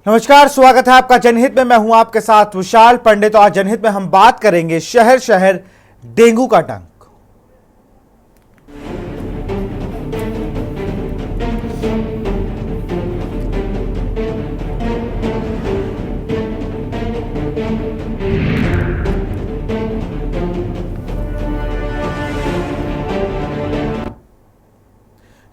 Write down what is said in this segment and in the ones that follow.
नमस्कार, स्वागत है आपका जनहित में। मैं हूं आपके साथ विशाल पंडित। आज जनहित में हम बात करेंगे शहर शहर डेंगू का डंक।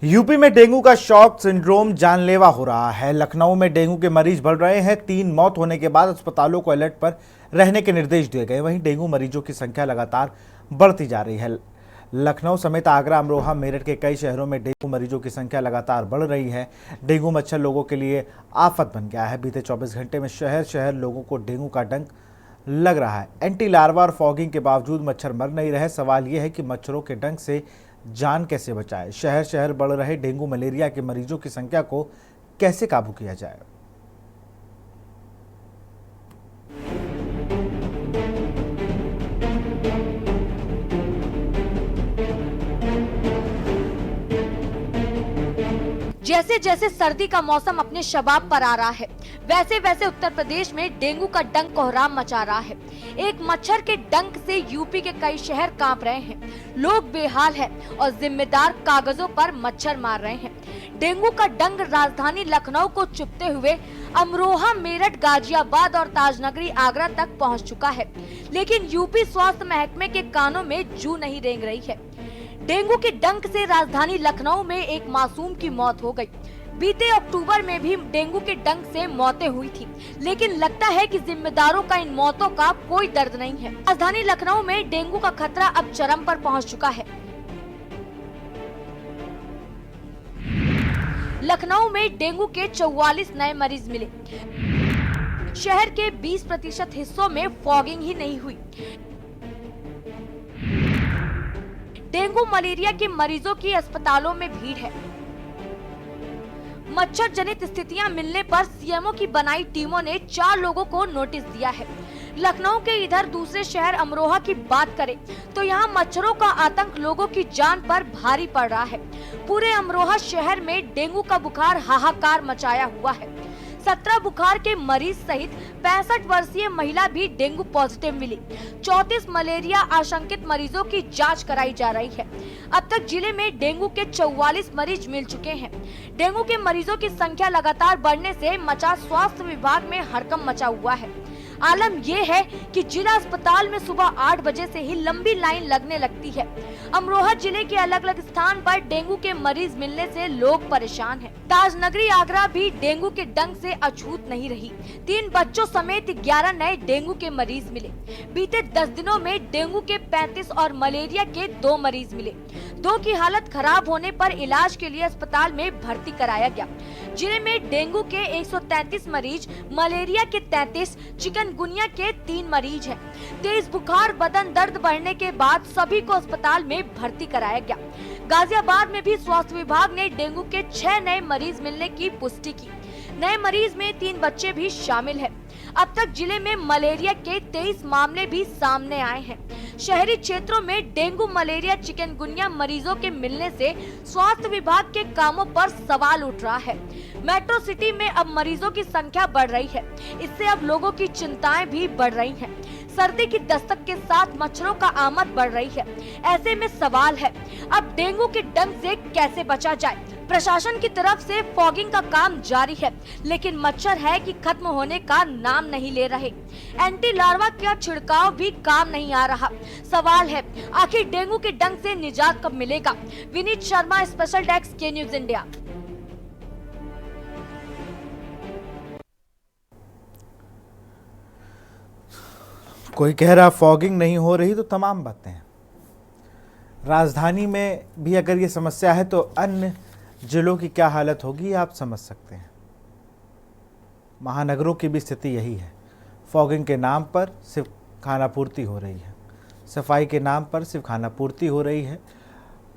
यूपी में डेंगू का शॉक सिंड्रोम जानलेवा हो रहा है। लखनऊ में डेंगू के मरीज बढ़ रहे हैं। 3 मौत होने के बाद अस्पतालों को अलर्ट पर रहने के निर्देश दिए गए। वहीं डेंगू मरीजों की संख्या लगातार बढ़ती जा रही है। लखनऊ समेत आगरा, अमरोहा, मेरठ के कई शहरों में डेंगू मरीजों की संख्या लगातार बढ़ रही है। डेंगू मच्छर लोगों के लिए आफत बन गया है। बीते 24 घंटे में शहर शहर लोगों को डेंगू का डंक लग रहा है। एंटी लार्वा और फॉगिंग के बावजूद मच्छर मर नहीं रहे। सवाल यह है कि मच्छरों के डंक से जान कैसे बचाए। शहर शहर बढ़ रहे डेंगू मलेरिया के मरीजों की संख्या को कैसे काबू किया जाए। जैसे जैसे सर्दी का मौसम अपने शबाब पर आ रहा है, वैसे वैसे उत्तर प्रदेश में डेंगू का डंक कोहराम मचा रहा है। एक मच्छर के डंक से यूपी के कई शहर कांप रहे हैं। लोग बेहाल हैं और जिम्मेदार कागजों पर मच्छर मार रहे हैं। डेंगू का डंक राजधानी लखनऊ को चुभते हुए अमरोहा, मेरठ, गाजियाबाद और ताजनगरी, आगरा तक पहुंच चुका है। लेकिन यूपी स्वास्थ्य महकमे के कानों में जू नहीं रेंग रही है। डेंगू के डंक से राजधानी लखनऊ में एक मासूम की मौत हो गई। बीते अक्टूबर में भी डेंगू के डंक से मौतें हुई थी, लेकिन लगता है कि जिम्मेदारों का इन मौतों का कोई दर्द नहीं है। राजधानी लखनऊ में डेंगू का खतरा अब चरम पर पहुंच चुका है। लखनऊ में डेंगू के 44 नए मरीज मिले। शहर के 20% हिस्सों में फॉगिंग ही नहीं हुई। डेंगू मलेरिया के मरीजों की अस्पतालों में भीड़ है। मच्छर जनित स्थितियां मिलने पर सीएमओ की बनाई टीमों ने 4 लोगों को नोटिस दिया है। लखनऊ के इधर दूसरे शहर अमरोहा की बात करें तो यहाँ मच्छरों का आतंक लोगों की जान पर भारी पड़ रहा है। पूरे अमरोहा शहर में डेंगू का बुखार हाहाकार मचाया हुआ है। 17 बुखार के मरीज सहित 65 वर्षीय महिला भी डेंगू पॉजिटिव मिली। 34 मलेरिया आशंकित मरीजों की जांच कराई जा रही है। अब तक जिले में डेंगू के 44 मरीज मिल चुके हैं। डेंगू के मरीजों की संख्या लगातार बढ़ने से मचा स्वास्थ्य विभाग में हड़कंप मचा हुआ है। आलम यह है कि जिला अस्पताल में सुबह 8 बजे से ही लंबी लाइन लगने लगती है। अमरोहा जिले के अलग अलग स्थान पर डेंगू के मरीज मिलने से लोग परेशान हैं। ताजनगरी, आगरा भी डेंगू के डंक से अछूत नहीं रही। 3 बच्चों समेत 11 नए डेंगू के मरीज मिले। बीते 10 दिनों में डेंगू के 35 और मलेरिया के 2 मरीज मिले। 2 की हालत खराब होने पर इलाज के लिए अस्पताल में भर्ती कराया गया। जिले में डेंगू के 133 मरीज, मलेरिया के 33, चिकनगुनिया के 3 मरीज हैं। तेज बुखार, बदन दर्द बढ़ने के बाद सभी को अस्पताल में भर्ती कराया गया। गाजियाबाद में भी स्वास्थ्य विभाग ने डेंगू के 6 नए मरीज मिलने की पुष्टि की। नए मरीज में 3 बच्चे भी शामिल हैं। अब तक जिले में मलेरिया के 23 मामले भी सामने आए हैं। शहरी क्षेत्रों में डेंगू, मलेरिया, चिकनगुनिया मरीजों के मिलने से स्वास्थ्य विभाग के कामों पर सवाल उठ रहा है। मेट्रो सिटी में अब मरीजों की संख्या बढ़ रही है। इससे अब लोगों की चिंताएं भी बढ़ रही हैं। सर्दी की दस्तक के साथ मच्छरों का आमद बढ़ रही है। ऐसे में सवाल है, अब डेंगू के डंक से कैसे बचा जाए। प्रशासन की तरफ से फॉगिंग का काम जारी है, लेकिन मच्छर है कि खत्म होने का नाम नहीं ले रहे। एंटी लार्वा का छिड़काव भी काम नहीं आ रहा। सवाल है, आखिर डेंगू के डंक से निजात कब मिलेगा। विनीत शर्मा, स्पेशल डेस्क, के न्यूज इंडिया। कोई कह रहा फॉगिंग नहीं हो रही, तो तमाम बातें हैं। राजधानी में भी अगर ये समस्या है तो अन्य जिलों की क्या हालत होगी आप समझ सकते हैं। महानगरों की भी स्थिति यही है। फॉगिंग के नाम पर सिर्फ खानापूर्ति हो रही है, सफाई के नाम पर सिर्फ खानापूर्ति हो रही है।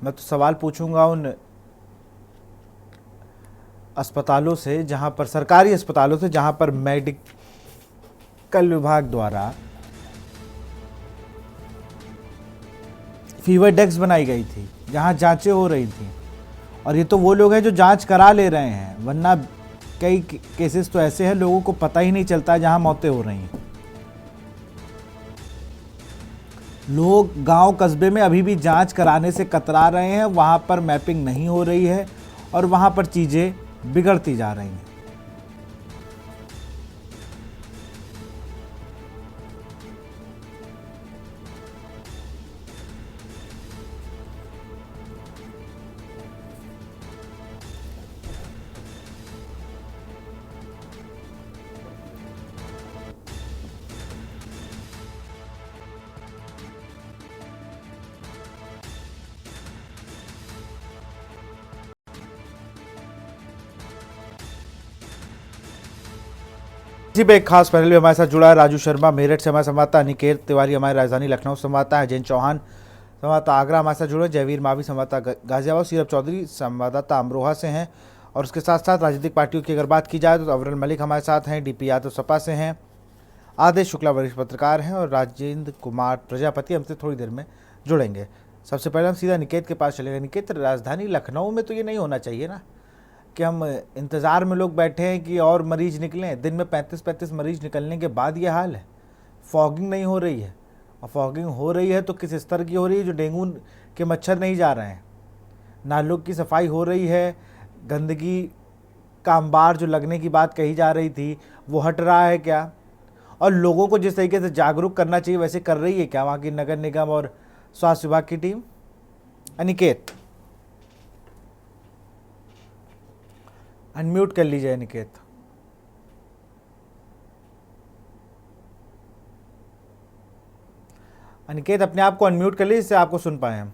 मैं तो सवाल पूछूंगा उन अस्पतालों से जहां पर, सरकारी अस्पतालों से, जहां पर मेडिकल विभाग द्वारा फीवर डेस्क बनाई गई थी, जहां जांचें हो रही थी। और ये तो वो लोग हैं जो जांच करा ले रहे हैं, वरना कई केसेस तो ऐसे हैं लोगों को पता ही नहीं चलता जहां मौतें हो रही हैं। लोग गांव कस्बे में अभी भी जांच कराने से कतरा रहे हैं, वहां पर मैपिंग नहीं हो रही है और वहां पर चीजें बिगड़ती जा रही हैं। इसी पे एक खास पैनल में हमारे साथ जुड़ा है राजू शर्मा मेरठ से हमारे संवाददाता, अनिकेत तिवारी हमारी राजधानी लखनऊ संवाददाता है, जैन चौहान संवाददाता आगरा हमारे साथ जुड़े, जयवीर मावी संवाददाता गाजियाबाद, सीरप चौधरी संवाददाता अमरोहा से हैं। और उसके साथ साथ राजनीतिक पार्टियों की अगर बात की जाए तो अवरल मलिक हमारे साथ हैं, डीपी यादव सपा से हैं, आदेश शुक्ला वरिष्ठ पत्रकार हैं और राजेंद्र कुमार प्रजापति हमसे थोड़ी देर में जुड़ेंगे। सबसे पहले हम सीधा निकेत के पास चलेंगे। निकेत, राजधानी लखनऊ में तो ये नहीं होना चाहिए ना कि हम इंतज़ार में लोग बैठे हैं कि और मरीज निकलें। दिन में 35-35 मरीज निकलने के बाद ये हाल है। फॉगिंग नहीं हो रही है, और फॉगिंग हो रही है तो किस स्तर की हो रही है, जो डेंगू के मच्छर नहीं जा रहे हैं। नालों की सफाई हो रही है, गंदगी का अंबार जो लगने की बात कही जा रही थी वो हट रहा है क्या, और लोगों को जिस तरीके से जागरूक करना चाहिए वैसे कर रही है क्या वहाँ की नगर निगम और स्वास्थ्य विभाग की टीम? अनिकेत, अनम्यूट कर लीजिए अनिकेत। अनिकेत अपने आप को अनम्यूट कर लीजिए जिससे आपको सुन पाए हम।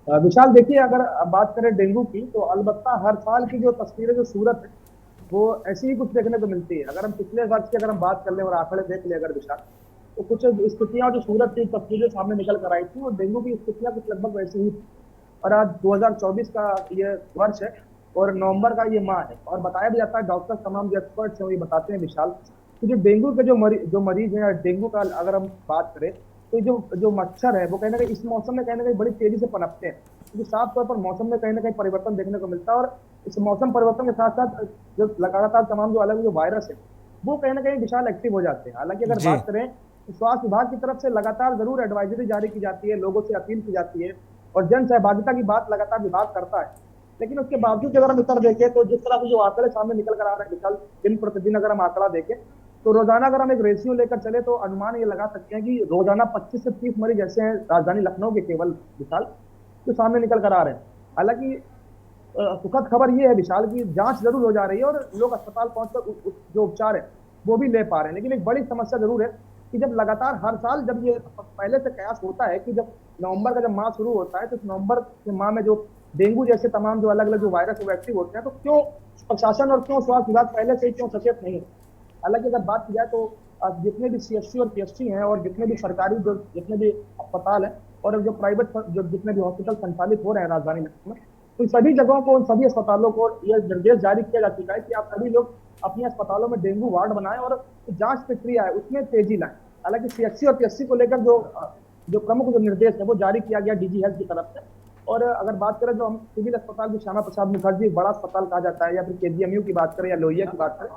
विशाल, देखिए, अगर बात करें डेंगू की तो अलबत्ता हर साल की जो तस्वीरें, जो सूरत है, वो ऐसी ही कुछ देखने को मिलती है। अगर हम पिछले वर्ष की अगर हम बात कर ले और आंकड़े देख ले अगर विशाल, तो कुछ स्थितियां जो सूरत की तस्वीरें सामने निकल कर आई थी, वो डेंगू की स्थितियां कुछ लगभग वैसी ही। और आज 2024 का ये वर्ष है और नवंबर का ये माह है, और बताया भी जाता है, डॉक्टर तमाम जो एक्सपर्ट्स हैं वो ये बताते हैं विशाल कि जो डेंगू के जो मरीज हैं, या डेंगू का अगर हम बात करें तो जो मच्छर है वो कहीं ना कहीं इस मौसम में कहीं ना कहीं बड़ी तेजी से पनपते हैं, क्योंकि साफ तौर पर मौसम में कहीं ना कहीं परिवर्तन देखने को मिलता है। और इस मौसम परिवर्तन के साथ साथ जो लगातार तमाम जो अलग जो वायरस है वो कहीं ना कहीं विशाल एक्टिव हो जाते हैं। हालांकि अगर बात करें तो स्वास्थ्य विभाग की तरफ से लगातार जरूर एडवाइजरी जारी की जाती है, लोगों से अपील की जाती है और जन सहभागिता की बात लगातार विभाग करता है। लेकिन उसके बावजूद अगर हम इतर देखें तो जिस तरह से जो आंकड़े सामने निकल कर आ रहे हैं विशाल, दिन प्रतिदिन अगर हम आंकड़ा देखें तो रोजाना अगर हम एक रेशियो लेकर चले तो अनुमान ये लगा सकते हैं कि रोजाना 25 से 30 मरीज ऐसे हैं राजधानी लखनऊ के केवल विशाल जो सामने निकल कर आ रहे हैं। हालांकि सुखद खबर ये है विशाल की जांच जरूर हो जा रही है और लोग अस्पताल पहुंचकर जो उपचार है वो भी ले पा रहे हैं। लेकिन एक बड़ी समस्या जरूर है कि जब लगातार हर साल जब ये पहले से कयास होता है कि जब नवंबर का जब माह शुरू होता है तो नवंबर के माह में जो डेंगू जैसे तमाम जो अलग अलग जो वायरस वो एक्टिव होते हैं, तो क्यों प्रशासन और क्यों स्वास्थ्य विभाग पहले से क्यों सचेत नहीं है? हालांकि अगर बात की जाए तो जितने भी सीएचसी और पीएचसी हैं और जितने भी सरकारी जो जितने भी अस्पताल हैं और जो प्राइवेट जो जितने भी हॉस्पिटल संचालित हो रहे हैं राजधानी लखनऊ में, तो सभी जगहों को, उन सभी अस्पतालों को यह निर्देश जारी किया जा चुका है कि आप सभी लोग अपने अस्पतालों में डेंगू वार्ड बनाएं और जांच प्रक्रिया है उसमें तेजी लाएं। हालांकि सीएचसी और पीएचसी को लेकर जो प्रमुख जो निर्देश है वो जारी किया गया डीजी हेल्थ की तरफ से। और अगर बात करें जो हम सिविल अस्पताल जो श्यामा प्रसाद मुखर्जी बड़ा अस्पताल कहा जाता है, या फिर केजीएमयू की बात करें या लोहिया की बात करें,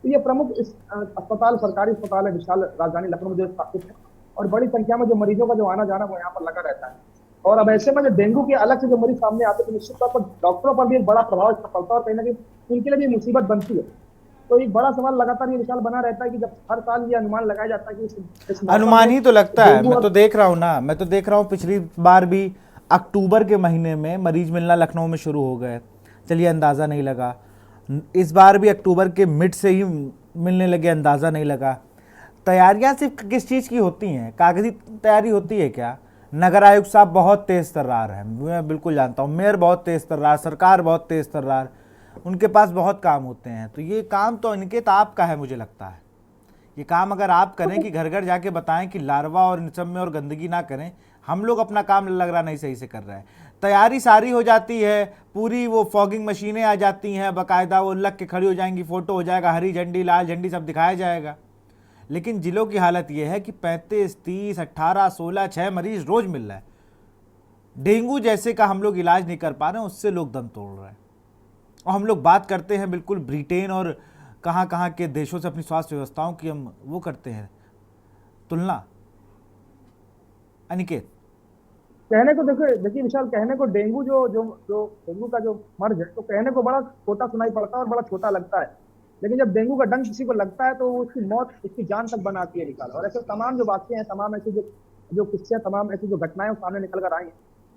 तो ये प्रमुख इस अस्पताल सरकारी अस्पताल है विशाल राजधानी लखनऊ में जो स्थापित है, और बड़ी संख्या में जो मरीजों का जो आना जाना वो यहाँ पर लगा रहता है। और अब ऐसे में जो डेंगू के अलग से जो मरीज सामने आते हैं तो निश्चित तौर पर डॉक्टरों पर भी एक बड़ा प्रभाव इसका पड़ता है और कहीं ना कहीं उनके लिए भी मुसीबत बनती है। तो एक बड़ा सवाल लगातार ये विशाल बना रहता है कि जब हर साल ये अनुमान लगाया जाता है कि अनुमान ही तो लगता है, मैं तो देख रहा हूँ ना, मैं तो देख रहा हूँ पिछली बार भी अक्टूबर के महीने में मरीज मिलना लखनऊ में शुरू हो गए, चलिए अंदाज़ा नहीं लगा। इस बार भी अक्टूबर के मिड से ही मिलने लगे, अंदाज़ा नहीं लगा। तैयारियां सिर्फ किस चीज़ की होती हैं? कागजी तैयारी होती है क्या? नगर आयुक्त साहब बहुत तेज़ तर्रार हैं, मैं बिल्कुल जानता हूँ, मेयर बहुत तेज़ तर्रार, सरकार बहुत तेज़ तर्रार, उनके पास बहुत काम होते हैं। तो ये काम तो अनिकेत आपका है, मुझे लगता है ये काम अगर आप करें कि घर घर जाके बताएं कि लार्वा और इन सब में और गंदगी ना करें, हम लोग अपना काम लग रहा नहीं सही से कर रहे हैं। तैयारी सारी हो जाती है, पूरी वो फॉगिंग मशीनें आ जाती हैं, बाकायदा वो लग के खड़ी हो जाएंगी, फोटो हो जाएगा, हरी झंडी लाल झंडी सब दिखाया जाएगा। लेकिन जिलों की हालत ये है कि 35, 30, 18, 16, 6 मरीज रोज मिल रहा है। डेंगू जैसे का हम लोग इलाज नहीं कर पा रहे हैं, उससे लोग दम तोड़ रहे हैं। और हम लोग बात करते हैं बिल्कुल ब्रिटेन और कहाँ कहाँ के देशों से अपनी स्वास्थ्य व्यवस्थाओं की, हम वो करते हैं तुलना। अनिकेत, कहने को देखिए देखिए विशाल, कहने को डेंगू जो जो जो डेंगू का जो मर्ज है, तो कहने को बड़ा छोटा सुनाई पड़ता है और बड़ा छोटा लगता है, लेकिन जब डेंगू का डंक किसी को लगता है तो वो उसकी मौत, उसकी जान तक बनाती है निकाल। और ऐसे तमाम जो वाक्य हैं, तमाम ऐसे जो जो किस्से, तमाम ऐसी जो घटनाएं सामने निकल कर आई हैं,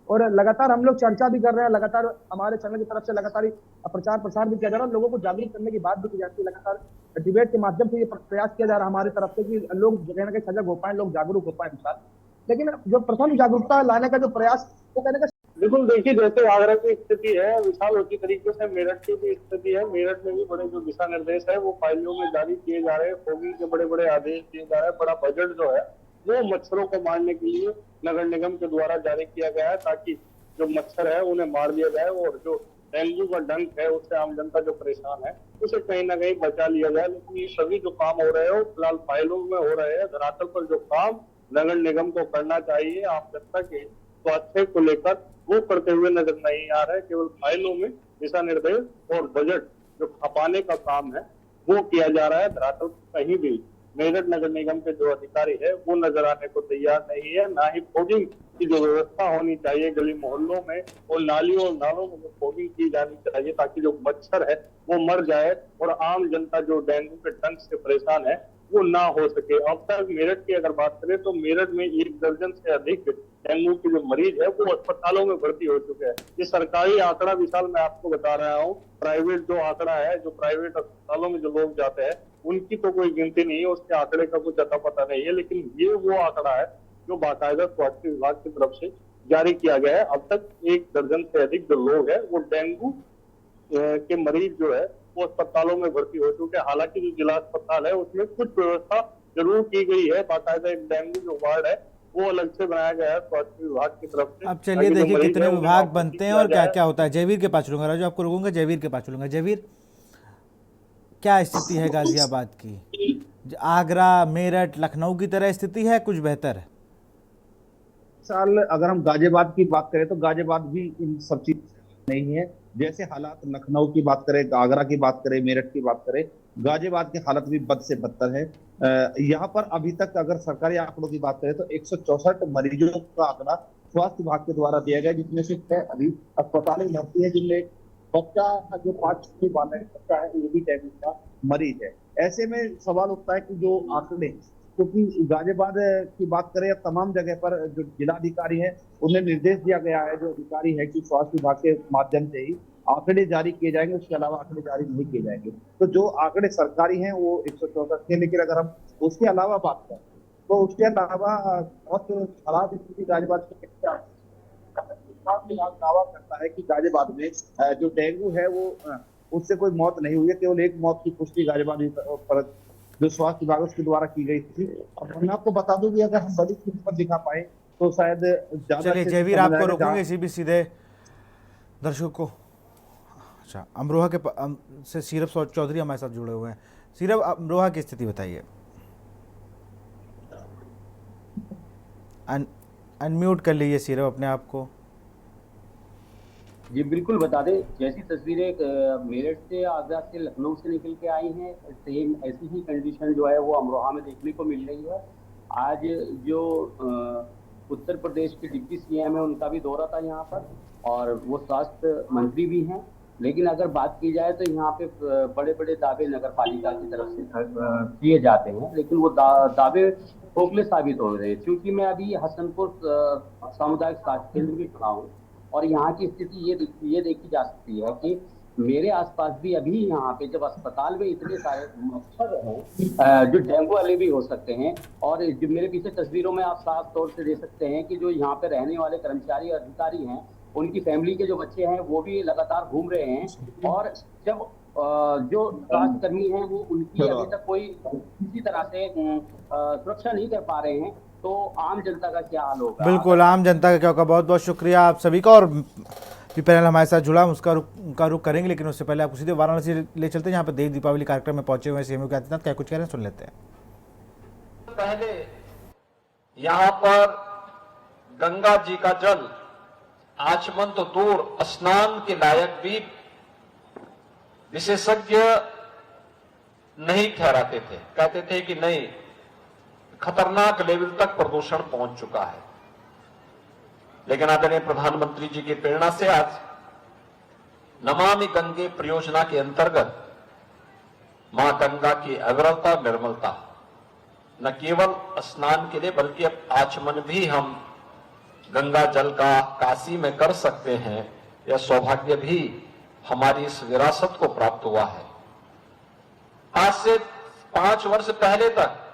और लगातार हम लोग चर्चा भी कर रहे हैं, लगातार हमारे चैनल की तरफ से लगातार ही प्रचार प्रसार भी किया जा रहा है, लोगों को जागरूक करने की बात भी की जाती है, लगातार डिबेट के माध्यम से ये प्रयास किया जा रहा है हमारी तरफ से कि लोग कहीं ना कहीं सजग हो पाए, लोग जागरूक हो पाए विशाल। लेकिन जो प्रथम जागरूकता लाने का जो प्रयास, वो कहने का बिल्कुल। देखिए, जैसे आगरा की स्थिति है विशाल, उसी तरीके से मेरठ की भी स्थिति है। मेरठ में भी बड़े जो दिशा निर्देश है वो फाइलों में जारी किए जा रहे हैं, फॉगिंग के बड़े बड़े आदेश दिए जा रहे हैं। बड़ा बजट जो है वो मच्छरों को मारने के लिए नगर निगम के द्वारा जारी किया गया है, ताकि जो मच्छर है उन्हें मार दिया जाए, और जो डेंगू का डंक है उससे आम जनता जो परेशान है उसे कहीं ना कहीं बचा लिया जाए। लेकिन ये सभी जो काम हो रहे हैं फिलहाल फाइलों में हो रहे हैं। धरातल पर जो काम नगर निगम को करना चाहिए आम जनता के स्वास्थ्य को लेकर, वो करते हुए नजर नहीं आ रहे। केवल फाइलों में दिशा निर्देश और बजट जो खपाने का काम है वो किया जा रहा है। धरातल कहीं भी मेरठ नगर निगम के जो अधिकारी है वो नजर आने को तैयार नहीं है। ना ही फॉगिंग की जो व्यवस्था होनी चाहिए गली मोहल्लों में और नालियों और नालों में जो फॉगिंग की जानी चाहिए, ताकि जो मच्छर है वो मर जाए और आम जनता जो डेंगू के डंक से परेशान है वो ना हो सके। अब तक मेरठ की अगर बात करें तो मेरठ में 1 दर्जन से अधिक डेंगू के जो मरीज है वो अस्पतालों में भर्ती हो चुके हैं। ये सरकारी आंकड़ा विशाल मैं आपको बता रहा हूँ। प्राइवेट जो आंकड़ा है, जो प्राइवेट अस्पतालों में जो लोग जाते हैं उनकी तो कोई गिनती नहीं है, उसके आंकड़े का कुछ अता पता नहीं है। लेकिन ये वो आंकड़ा है जो बाकायदा स्वास्थ्य विभाग की तरफ से जारी किया गया है। अब तक 1 दर्जन से अधिक जो लोग हैं वो डेंगू के मरीज जो है वो अस्पतालों में भर्ती हो चुके हैं। हालांकि जो जिला अस्पताल है उसमें कुछ व्यवस्था जरूर की गई है, बाकायदा एक डेंगू जो वार्ड है वो अलग से बनाया गया है स्वास्थ्य विभाग की तरफ से। अब चलिए देखिए कितने विभाग बनते हैं और क्या क्या होता है। जयवीर के पास चलूंगा, राजू आपको रोकूंगा, जयवीर के पास चलूंगा। जयवीर, क्या स्थिति है गाजियाबाद की? आगरा, मेरठ, लखनऊ की तरह स्थिति है, कुछ बेहतर है? साल अगर हम गाजियाबाद की बात करें तो गाजियाबाद भी इन सब चीज नहीं है। जैसे हालात लखनऊ की बात करें, आगरा की बात करें, मेरठ की बात करें, गाजियाबाद के हालत भी बद से बदतर है। यहाँ पर अभी तक अगर सरकारी आंकड़ों की बात करें तो 164 मरीजों का आंकड़ा स्वास्थ्य विभाग के द्वारा दिया गया, जिसमें से 6 अभी अस्पताल में भर्ती है, जिनमें बच्चा जो 5 छह वाला बच्चा है वो भी डेंगू का मरीज है। ऐसे में सवाल उठता है कि जो आंकड़े, क्योंकि गाजियाबाद की बात करें या तमाम जगह पर जो जिलाधिकारी है उन्हें निर्देश दिया गया है, जो अधिकारी है, कि स्वास्थ्य विभाग के माध्यम से ही आंकड़े जारी किए जाएंगे, उसके अलावा आंकड़े जारी नहीं किए जाएंगे। तो जो आंकड़े सरकारी हैं वो 164 थे, लेकिन अगर हम उसके अलावा बात करें तो उसके अलावा बहुत खराब स्थिति गाजियाबाद की दावा करता है कि गाजियाबाद में जो डेंगू है वो उससे कोई मौत नहीं हुई है। केवल 1 मौत की पुष्टि गाजियाबाद पर जो स्वास्थ्य विभाग उसके द्वारा की गई थी। और मैं आपको बता दूं कि अगर हम बड़ी स्क्रीन पर दिखा पाए तो शायद ज्यादा। चलिए जयवीर, आपको रोकूंगे, इसी भी सीधे दर्शकों को। अच्छा, अमरोहा के से सीरप चौधरी हमारे साथ जुड़े हुए हैं। सीरप, अमरोहा की स्थिति बताइए। अनम्यूट कर लीजिए सीरप अपने आप को। जी बिल्कुल, बता दें, जैसी तस्वीरें मेरठ से, आगरा से, लखनऊ से निकल के आई हैं, सेम ऐसी ही कंडीशन जो है वो अमरोहा में देखने को मिल रही है। आज जो उत्तर प्रदेश के डिप्टी सीएम है उनका भी दौरा था यहाँ पर, और वो स्वास्थ्य मंत्री भी हैं। लेकिन अगर बात की जाए तो यहाँ पे बड़े बड़े दावे नगर पालिका की तरफ से किए जाते हैं, लेकिन वो दावे खोखले साबित हो रहे हैं। क्योंकि मैं अभी हसनपुर सामुदायिक स्वास्थ्य केंद्र में खड़ा हूँ, और यहाँ की स्थिति ये देखी जा सकती है कि मेरे आसपास भी अभी यहाँ पे जब अस्पताल में इतने सारे मच्छर हैं जो डेंगू वाले भी हो सकते हैं, और जो मेरे पीछे तस्वीरों में आप साफ तौर से देख सकते हैं कि जो यहाँ पे रहने वाले कर्मचारी और अधिकारी हैं उनकी फैमिली के जो बच्चे हैं वो भी लगातार घूम रहे हैं, और जब जो स्वास्थ्य कर्मी हैं वो उनकी अभी तक कोई किसी तरह से सुरक्षा नहीं कर पा रहे हैं, तो आम जनता का क्या हाल होगा? बिल्कुल, आम जनता का क्या होगा। बहुत बहुत शुक्रिया आप सभी का। और भी पैनल हमारे साथ जुड़ा, उनका रुख करेंगे, लेकिन उससे पहले आपको सीधे वाराणसी ले चलते हैं, जहाँ पर देव दीपावली कार्यक्रम में पहुंचे हुए सीएम आदित्यनाथ क्या कुछ कह रहे हैं, सुन लेते हैं। पहले यहाँ पर गंगा जी का जल आचमन तो दूर, स्नान के लायक भी विशेषज्ञ नहीं ठहराते थे, कहते थे कि नहीं, खतरनाक लेवल तक प्रदूषण पहुंच चुका है। लेकिन आदरणीय प्रधानमंत्री जी की प्रेरणा से आज नमामि गंगे परियोजना के अंतर्गत मां गंगा की अविरलता निर्मलता न केवल स्नान के लिए बल्कि अब आचमन भी हम गंगा जल का काशी में कर सकते हैं। यह सौभाग्य भी हमारी इस विरासत को प्राप्त हुआ है। आज से 5 वर्ष पहले तक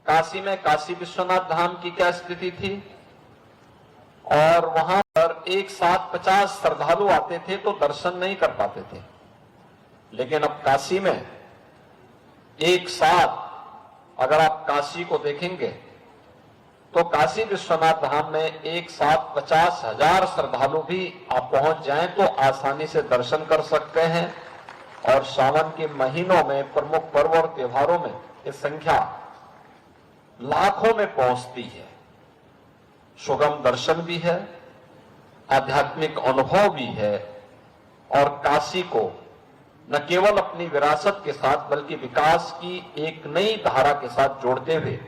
काशी में काशी विश्वनाथ धाम की क्या स्थिति थी, और वहां पर एक साथ 50 श्रद्धालु आते थे तो दर्शन नहीं कर पाते थे। लेकिन अब काशी में एक साथ अगर आप काशी को देखेंगे तो काशी विश्वनाथ धाम में एक साथ 50,000 श्रद्धालु भी आप पहुंच जाएं तो आसानी से दर्शन कर सकते हैं। और सावन के महीनों में प्रमुख पर्व और त्योहारों में ये संख्या लाखों में पहुंचती है। सुगम दर्शन भी है, आध्यात्मिक अनुभव भी है, और काशी को न केवल अपनी विरासत के साथ बल्कि विकास की एक नई धारा के साथ जोड़ते हुए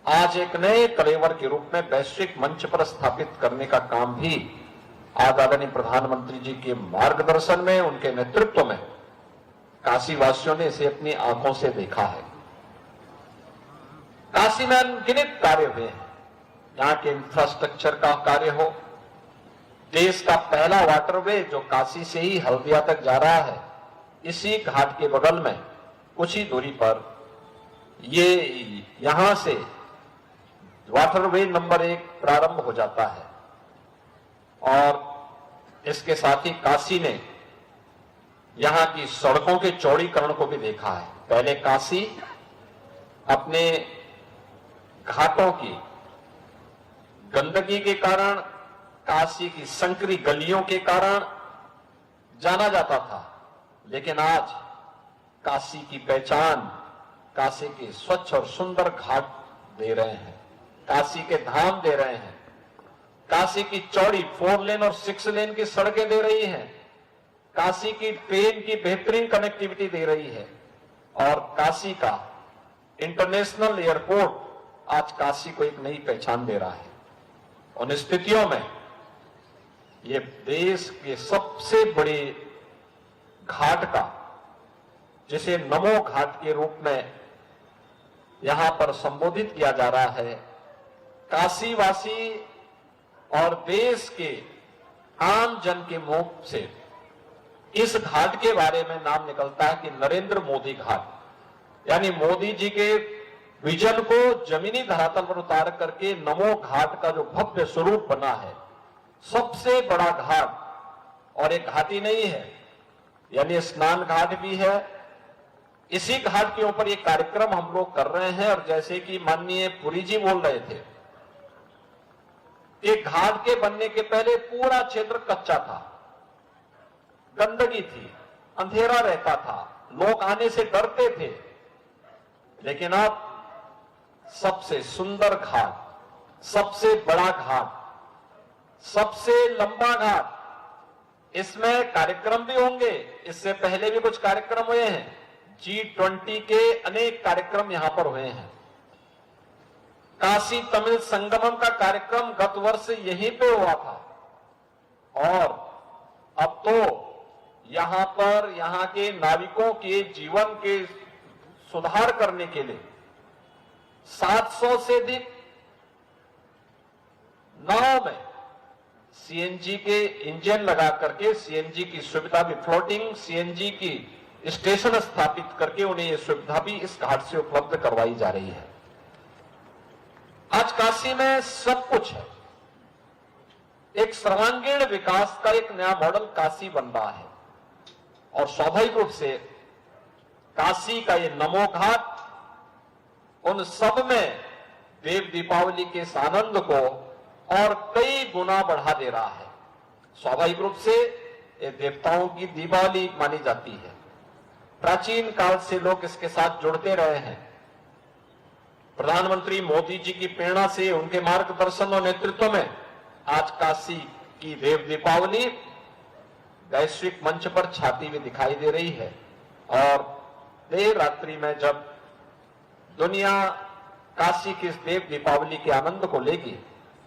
आज एक नए कलेवर के रूप में वैश्विक मंच पर स्थापित करने का काम भी आज आदरणीय प्रधानमंत्री जी के मार्गदर्शन में, उनके नेतृत्व में काशी वासियों ने इसे अपनी आंखों से देखा है। काशी में अनगिनत कार्य हुए हैं। यहाँ के इंफ्रास्ट्रक्चर का कार्य हो, देश का पहला वाटरवे जो काशी से ही हल्दिया तक जा रहा है, इसी घाट के बगल में कुछ ही दूरी पर ये यहां से वाटरवे नंबर 1 प्रारंभ हो जाता है। और इसके साथ ही काशी ने यहां की सड़कों के चौड़ीकरण को भी देखा है। पहले काशी अपने घाटों की गंदगी के कारण, काशी की संकरी गलियों के कारण जाना जाता था, लेकिन आज काशी की पहचान काशी के स्वच्छ और सुंदर घाट दे रहे हैं, काशी के धाम दे रहे हैं, काशी की चौड़ी 4 लेन और 6 लेन की सड़कें दे रही हैं, काशी की ट्रेन की बेहतरीन कनेक्टिविटी दे रही है, और काशी का इंटरनेशनल एयरपोर्ट आज काशी को एक नई पहचान दे रहा है। उन स्थितियों में ये देश के सबसे बड़े घाट का, जिसे नमो घाट के रूप में यहां पर संबोधित किया जा रहा है, काशीवासी और देश के आम जन के मुंह से इस घाट के बारे में नाम निकलता है कि नरेंद्र मोदी घाट, यानी मोदी जी के विजन को जमीनी धरातल पर उतार करके नमो घाट का जो भव्य स्वरूप बना है, सबसे बड़ा घाट, और एक घाट ही नहीं है, यानी स्नान घाट भी है। इसी घाट के ऊपर एक कार्यक्रम हम लोग कर रहे हैं, और जैसे कि माननीय पुरी जी बोल रहे थे, एक घाट के बनने के पहले पूरा क्षेत्र कच्चा था, गंदगी थी, अंधेरा रहता था, लोग आने से डरते थे। लेकिन अब सबसे सुंदर घाट, सबसे बड़ा घाट, सबसे लंबा घाट, इसमें कार्यक्रम भी होंगे। इससे पहले भी कुछ कार्यक्रम हुए हैं, G20 के अनेक कार्यक्रम यहां पर हुए हैं। काशी तमिल संगमम का कार्यक्रम गत वर्ष यहीं पे हुआ था, और अब तो यहां पर यहां के नाविकों के जीवन के सुधार करने के लिए 700 से अधिक नाव में सीएनजी के इंजन लगा करके सीएनजी की सुविधा भी, फ्लोटिंग सीएनजी की स्टेशन स्थापित करके उन्हें यह सुविधा भी इस घाट से उपलब्ध करवाई जा रही है। आज काशी में सब कुछ है, एक सर्वांगीण विकास का एक नया मॉडल काशी बन रहा है, और स्वाभाविक रूप से काशी का ये नमो घाट उन सब में देव दीपावली के इस आनंद को और कई गुना बढ़ा दे रहा है। स्वाभाविक रूप से ये देवताओं की दीपावली मानी जाती है, प्राचीन काल से लोग इसके साथ जुड़ते रहे हैं। प्रधानमंत्री मोदी जी की प्रेरणा से, उनके मार्गदर्शन और नेतृत्व में आज काशी की देव दीपावली वैश्विक मंच पर छाती हुई दिखाई दे रही है। और देर रात्रि में जब दुनिया काशी की इस देव दीपावली के आनंद को लेगी,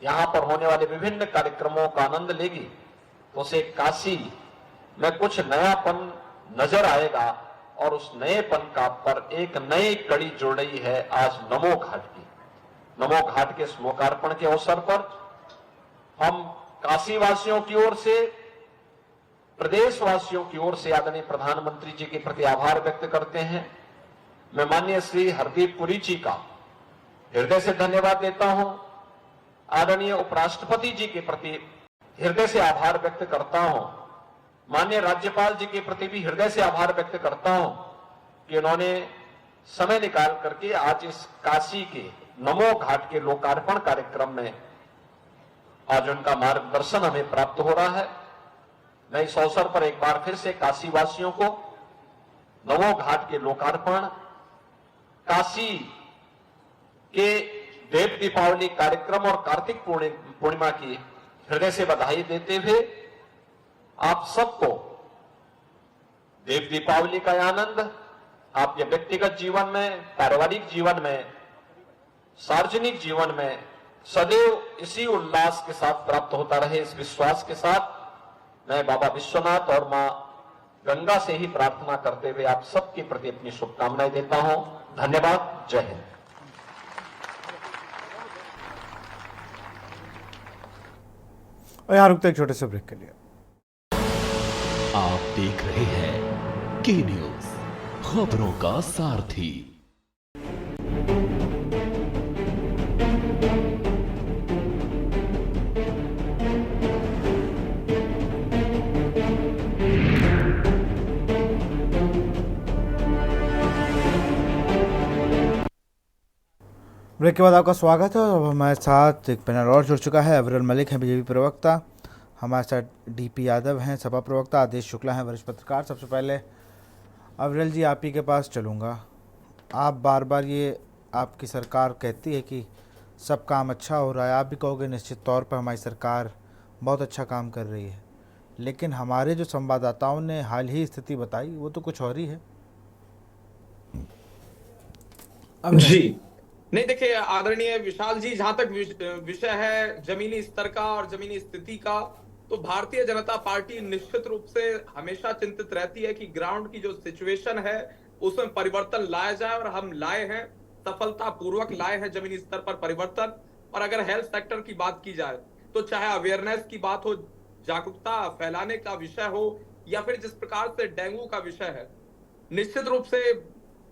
यहाँ पर होने वाले विभिन्न कार्यक्रमों का आनंद लेगी, तो उसे काशी में कुछ नयापन नजर आएगा। और उस नएपन का पर एक नई कड़ी जुड़ रही है आज नमो घाट की। नमो घाट के इस लोकार्पण के अवसर पर हम काशी वासियों की ओर से, प्रदेश वासियों की ओर से आदरणीय प्रधानमंत्री जी के प्रति आभार व्यक्त करते हैं। मैं माननीय श्री हरदीप पुरी जी का हृदय से धन्यवाद देता हूं। आदरणीय उपराष्ट्रपति जी के प्रति हृदय से आभार व्यक्त करता हूं। माननीय राज्यपाल जी के प्रति भी हृदय से आभार व्यक्त करता हूं कि उन्होंने समय निकाल करके आज इस काशी के नमो घाट के लोकार्पण कार्यक्रम में आज उनका मार्गदर्शन हमें प्राप्त हो रहा है। मैं इस अवसर पर एक बार फिर से काशी वासियों को नमो घाट के लोकार्पण, काशी के देव दीपावली कार्यक्रम और कार्तिक पूर्णिमा की हृदय से बधाई देते हुए आप सबको देव दीपावली का आनंद आपके व्यक्तिगत जीवन में, पारिवारिक जीवन में, सार्वजनिक जीवन में सदैव इसी उल्लास के साथ प्राप्त होता रहे, इस विश्वास के साथ मैं बाबा विश्वनाथ और मां गंगा से ही प्रार्थना करते हुए आप सबके प्रति अपनी शुभकामनाएं देता हूं। धन्यवाद। जय हिंद। और यहाँ रुकते एक छोटे से ब्रेक के लिए। आप देख रहे हैं के न्यूज, खबरों का सारथी। ब्रेक के बाद आपका स्वागत है। अब हमारे साथ एक पैनल और जुड़ चुका है। अविरल मलिक हैं, बीजेपी प्रवक्ता, हमारे साथ डीपी यादव हैं, सपा प्रवक्ता, आदेश शुक्ला हैं, वरिष्ठ पत्रकार। सबसे पहले अविरल जी, आप ही के पास चलूँगा। आप बार बार ये आपकी सरकार कहती है कि सब काम अच्छा हो रहा है, आप भी कहोगे निश्चित तौर पर हमारी सरकार बहुत अच्छा काम कर रही है, लेकिन हमारे जो संवाददाताओं ने हाल ही स्थिति बताई वो तो कुछ और ही है। जी नहीं, देखिए आदरणीय विशाल जी, जहां तक विषय है जमीनी स्तर का और जमीनी स्थिति का, तो भारतीय जनता पार्टी निश्चित रूप से हमेशा चिंतित रहती है कि ग्राउंड की जो सिचुएशन है उसमें परिवर्तन लाया जाए, और हम लाए हैं, सफलता पूर्वक लाए हैं जमीनी स्तर पर परिवर्तन। और अगर हेल्थ सेक्टर की बात की जाए तो चाहे अवेयरनेस की बात हो, जागरूकता फैलाने का विषय हो, या फिर जिस प्रकार से डेंगू का विषय है, निश्चित रूप से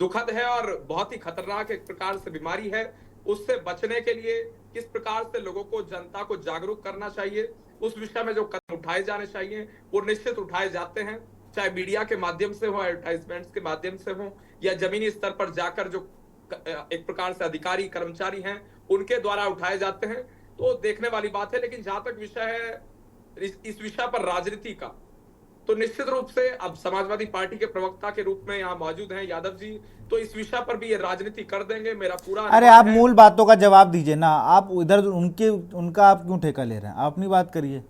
दुखद है और बहुत ही खतरनाक एक प्रकार से बीमारी है। उससे बचने के लिए किस प्रकार से लोगों को, जनता को जागरूक करना चाहिए, उस विषय में जो कदम उठाए जाने चाहिए वो निश्चित उठाए जाते हैं, चाहे मीडिया के माध्यम से हो, एडवर्टाइजमेंट्स के माध्यम से हो, या जमीनी स्तर पर जाकर जो एक प्रकार से अधिकारी कर्मचारी हैं उनके द्वारा उठाए जाते हैं। तो देखने वाली बात है। लेकिन जहां तक विषय है इस विषय पर राजनीति का, तो निश्चित रूप से अब समाजवादी पार्टी के प्रवक्ता के रूप में यहाँ मौजूद हैं यादव जी, तो इस विषय पर भी ये राजनीति कर देंगे, मेरा पूरा। अरे आप मूल बातों का जवाब दीजिए ना, आप इधर उनका आप क्यों ठेका ले रहे हैं? आप अपनी बात करिए।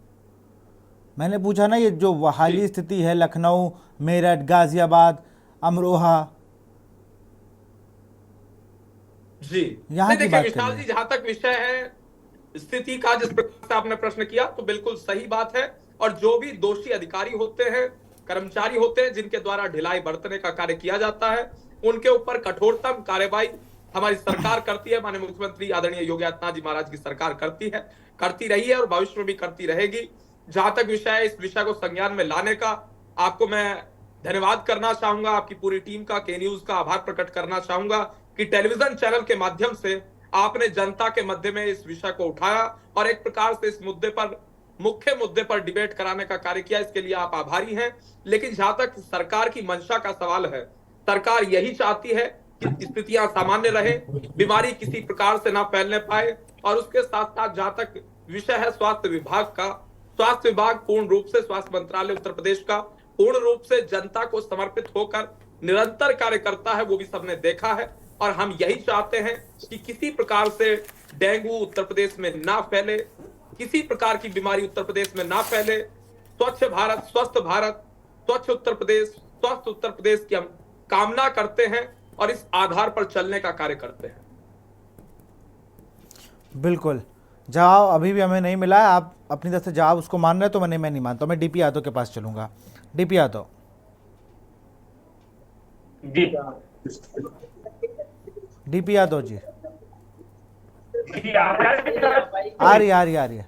मैंने पूछा ना, ये जो हाली स्थिति है लखनऊ, मेरठ, गाजियाबाद, अमरोहा, जी यहाँ की बात विशाल जी, जहां तक विषय है स्थिति का, जिस प्रकार से आपने प्रश्न किया, तो बिल्कुल सही बात है। और जो भी दोषी अधिकारी होते हैं, कर्मचारी होते हैं, जिनके द्वारा ढिलाई बरतने का कार्य किया जाता है, उनके ऊपर कठोरतम कार्रवाई हमारी सरकार करती है। माननीय मुख्यमंत्री आदरणीय योगी आदित्यनाथ जी महाराज की सरकार करती है, करती रही है और भविष्य में भी करती रहेगी। जहां तक विषय है, इस विषय को संज्ञान में लाने का आपको मैं धन्यवाद करना चाहूंगा, आपकी पूरी टीम का, के न्यूज का आभार प्रकट करना चाहूंगा कि टेलीविजन चैनल के माध्यम से आपने जनता के मध्य में इस विषय को उठाया और एक प्रकार से इस मुद्दे पर, मुख्य मुद्दे पर डिबेट कराने का कार्य किया। इसके लिए आप आभारी हैं। लेकिन जहां तक सरकार की मंशा का सवाल है, सरकार यही चाहती है कि स्थितियां सामान्य रहे, बीमारी किसी प्रकार से ना फैलने पाए। और उसके साथ साथ जहां तक विषय है स्वास्थ्य विभाग का, स्वास्थ्य विभाग पूर्ण रूप से, स्वास्थ्य मंत्रालय उत्तर प्रदेश का पूर्ण रूप से जनता को समर्पित होकर निरंतर कार्य करता है, वो भी सबने देखा है। और हम यही चाहते हैं कि किसी प्रकार से डेंगू उत्तर प्रदेश में ना फैले, किसी प्रकार की बीमारी उत्तर प्रदेश में ना फैले। स्वच्छ भारत, स्वस्थ भारत, स्वच्छ उत्तर प्रदेश, स्वस्थ उत्तर प्रदेश की हम कामना करते हैं और इस आधार पर चलने का कार्य करते हैं। बिल्कुल, जवाब अभी भी हमें नहीं मिला है। आप अपनी तरफ से जवाब उसको मान रहे हैं तो मैं नहीं मानता। मैं डीपी यादव के पास चलूंगा। डीपी यादव जी डीपी यादव जी, जी आप आ रही है।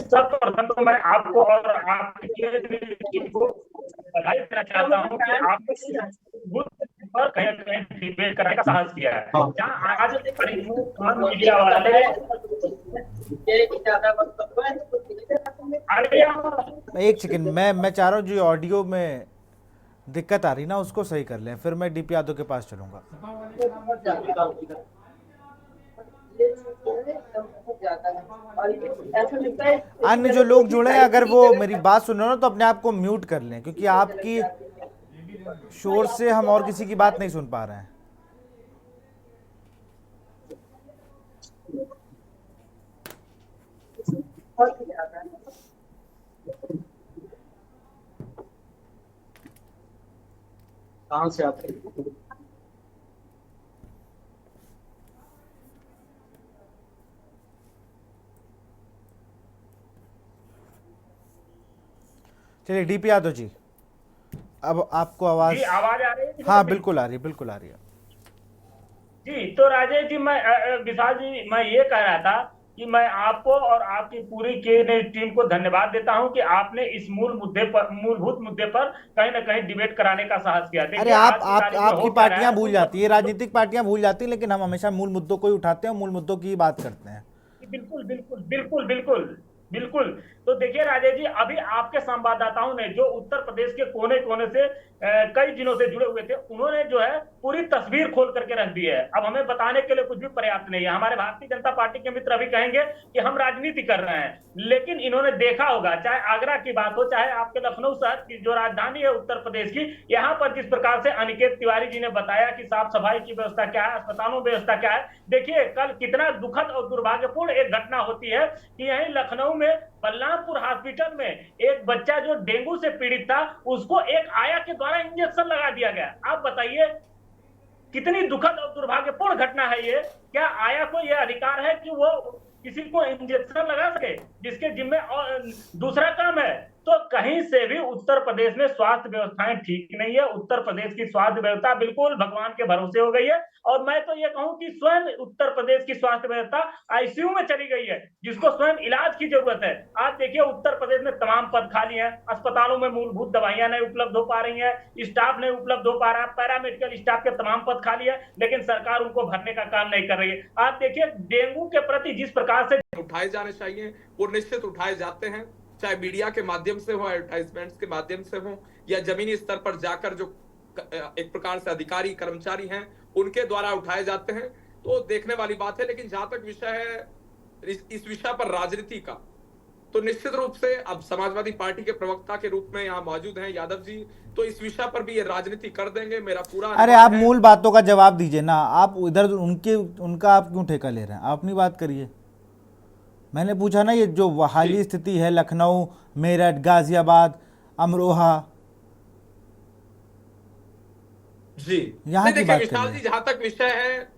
सर्वप्रथम तो मैं आपको और आपके टीम को बधाई देना चाहता हूँ कि आपने पर कहीं न कहीं डिबेट करने का साहस किया है। जहाँ आज मीडिया वाले एक सेकंड, मैं चाह रहा हूँ जो ऑडियो में दिक्कत आ रही ना उसको सही कर लें, फिर मैं डीपी यादव के पास चलूंगा। अन्य जो लोग जुड़े हैं अगर वो मेरी बात सुन रहे हो ना तो अपने आप को म्यूट कर लें, क्योंकि आपकी शोर से हम और किसी की बात नहीं सुन पा रहे हैं। कहाँ से आते हैं? चलिए डीपी यादव जी, अब आपको आवाज आवाज आ रही है? हाँ बिल्कुल आ रही है। जी तो राजेश जी, मैं विशाल जी, मैं ये कह रहा था कि मैं आपको और आपकी पूरी टीम को धन्यवाद देता हूं कि आपने इस मूलभूत मुद्दे पर कहीं ना कहीं डिबेट कराने का साहस किया। अरे आपकी पार्टियां भूल जाती है, राजनीतिक पार्टियां भूल जाती है, लेकिन हम हमेशा मूल मुद्दों को ही उठाते हैं, मूल मुद्दों की ही बात करते हैं। बिल्कुल बिल्कुल बिल्कुल बिल्कुल बिल्कुल। तो देखिए राजेश जी, अभी आपके संवाददाताओं ने जो उत्तर प्रदेश के कोने कोने से कई दिनों से जुड़े हुए थे, उन्होंने जो है पूरी तस्वीर खोल करके रख दी है। अब हमें बताने के लिए कुछ भी पर्याप्त नहीं है। हमारे भारतीय जनता पार्टी के मित्र अभी कहेंगे कि हम राजनीति कर रहे हैं, लेकिन इन्होंने देखा होगा, चाहे आगरा की बात हो, चाहे आपके लखनऊ शहर की जो राजधानी है उत्तर प्रदेश की, यहाँ पर जिस प्रकार से अनिकेत तिवारी जी ने बताया कि साफ सफाई की व्यवस्था क्या है, अस्पतालों में व्यवस्था क्या है। देखिए कल कितना दुखद और दुर्भाग्यपूर्ण एक घटना होती है कि यही लखनऊ में बलरामपुर हॉस्पिटल में एक बच्चा जो डेंगू से पीड़ित था, उसको एक आया के द्वारा इंजेक्शन लगा दिया गया। आप बताइए कितनी दुखद और दुर्भाग्यपूर्ण घटना है ये। क्या आया को यह अधिकार है कि वो किसी को इंजेक्शन लगा सके, जिसके जिम्मे और दूसरा काम है? तो कहीं से भी उत्तर प्रदेश में स्वास्थ्य व्यवस्थाएं ठीक नहीं है। उत्तर प्रदेश की स्वास्थ्य व्यवस्था बिल्कुल भगवान के भरोसे हो गई है। और मैं तो ये कहूं कि स्वयं उत्तर प्रदेश की स्वास्थ्य व्यवस्था आईसीयू में चली गई है, जिसको स्वयं इलाज की जरूरत है। आज देखिए उत्तर प्रदेश में तमाम पद खाली हैं, अस्पतालों में मूलभूत दवाइयां नहीं उपलब्ध हो पा रही है, स्टाफ नहीं उपलब्ध हो पा रहा है, पैरामेडिकल स्टाफ के तमाम पद खाली है, लेकिन सरकार उनको भरने का काम नहीं कर रही है। आप देखिए डेंगू के प्रति जिस प्रकार से उठाए जाने चाहिए वो निश्चित उठाए जाते हैं, चाहे मीडिया के माध्यम से हो, एडवर्टाइजमेंट्स के माध्यम से हो, या जमीनी स्तर पर जाकर जो एक प्रकार से अधिकारी कर्मचारी हैं उनके द्वारा उठाए जाते हैं, तो देखने वाली बात है। लेकिन जहां तक विषय है इस विषय पर राजनीति का, तो निश्चित रूप से अब समाजवादी पार्टी के प्रवक्ता के रूप में यहाँ मौजूद हैं यादव जी, तो इस विषय पर भी ये राजनीति कर देंगे, मेरा पूरा। अरे आप मूल बातों का जवाब दीजिए ना, आप इधर उनका आप क्यों ठेका ले रहे हैं? आप अपनी बात करिए। मैंने पूछा ना, ये जो हाली स्थिति है लखनऊ, मेरठ, गाजियाबाद, अमरोहा, जी यहाँ की बात विशाल जी, जहां तक विषय है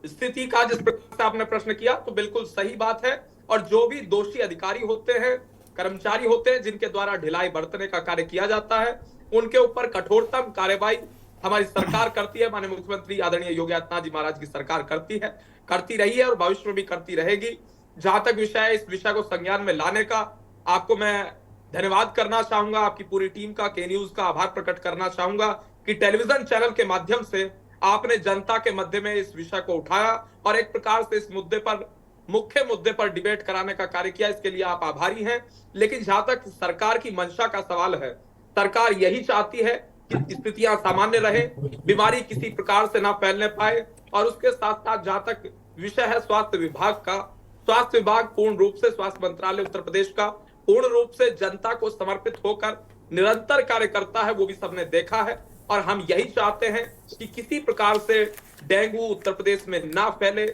स्थिति का, जिस प्रकार से आपने प्रश्न किया, तो बिल्कुल सही बात है। और जो भी दोषी अधिकारी होते हैं, कर्मचारी होते हैं, जिनके द्वारा ढिलाई बरतने का कार्य किया जाता है, उनके ऊपर कठोरतम कार्रवाई हमारी सरकार करती है। माननीय मुख्यमंत्री आदरणीय योगी आदित्यनाथ जी महाराज की सरकार करती है, करती रही है और भविष्य में भी करती रहेगी। जहां तक विषय है, इस विषय को संज्ञान में लाने का आपको मैं धन्यवाद करना चाहूंगा, आपकी पूरी टीम का, के न्यूज का आभार प्रकट करना चाहूंगा कि टेलीविजन चैनल के माध्यम से आपने जनता के मध्य में इस विषय को उठाया और एक प्रकार से इस मुद्दे पर, मुख्य मुद्दे पर डिबेट कराने का कार्य किया। इसके लिए आप आभारी हैं। लेकिन जहां तक सरकार की मंशा का सवाल है, सरकार यही चाहती है कि स्थितियां सामान्य रहे, बीमारी किसी प्रकार से ना फैलने पाए। और उसके साथ साथ जहां तक विषय है स्वास्थ्य विभाग का, स्वास्थ्य विभाग पूर्ण रूप से, स्वास्थ्य मंत्रालय उत्तर प्रदेश का पूर्ण रूप से जनता को समर्पित होकर निरंतर कार्य करता है, वो भी सबने देखा है। और हम यही चाहते हैं कि किसी प्रकार से डेंगू उत्तर प्रदेश में ना फैले,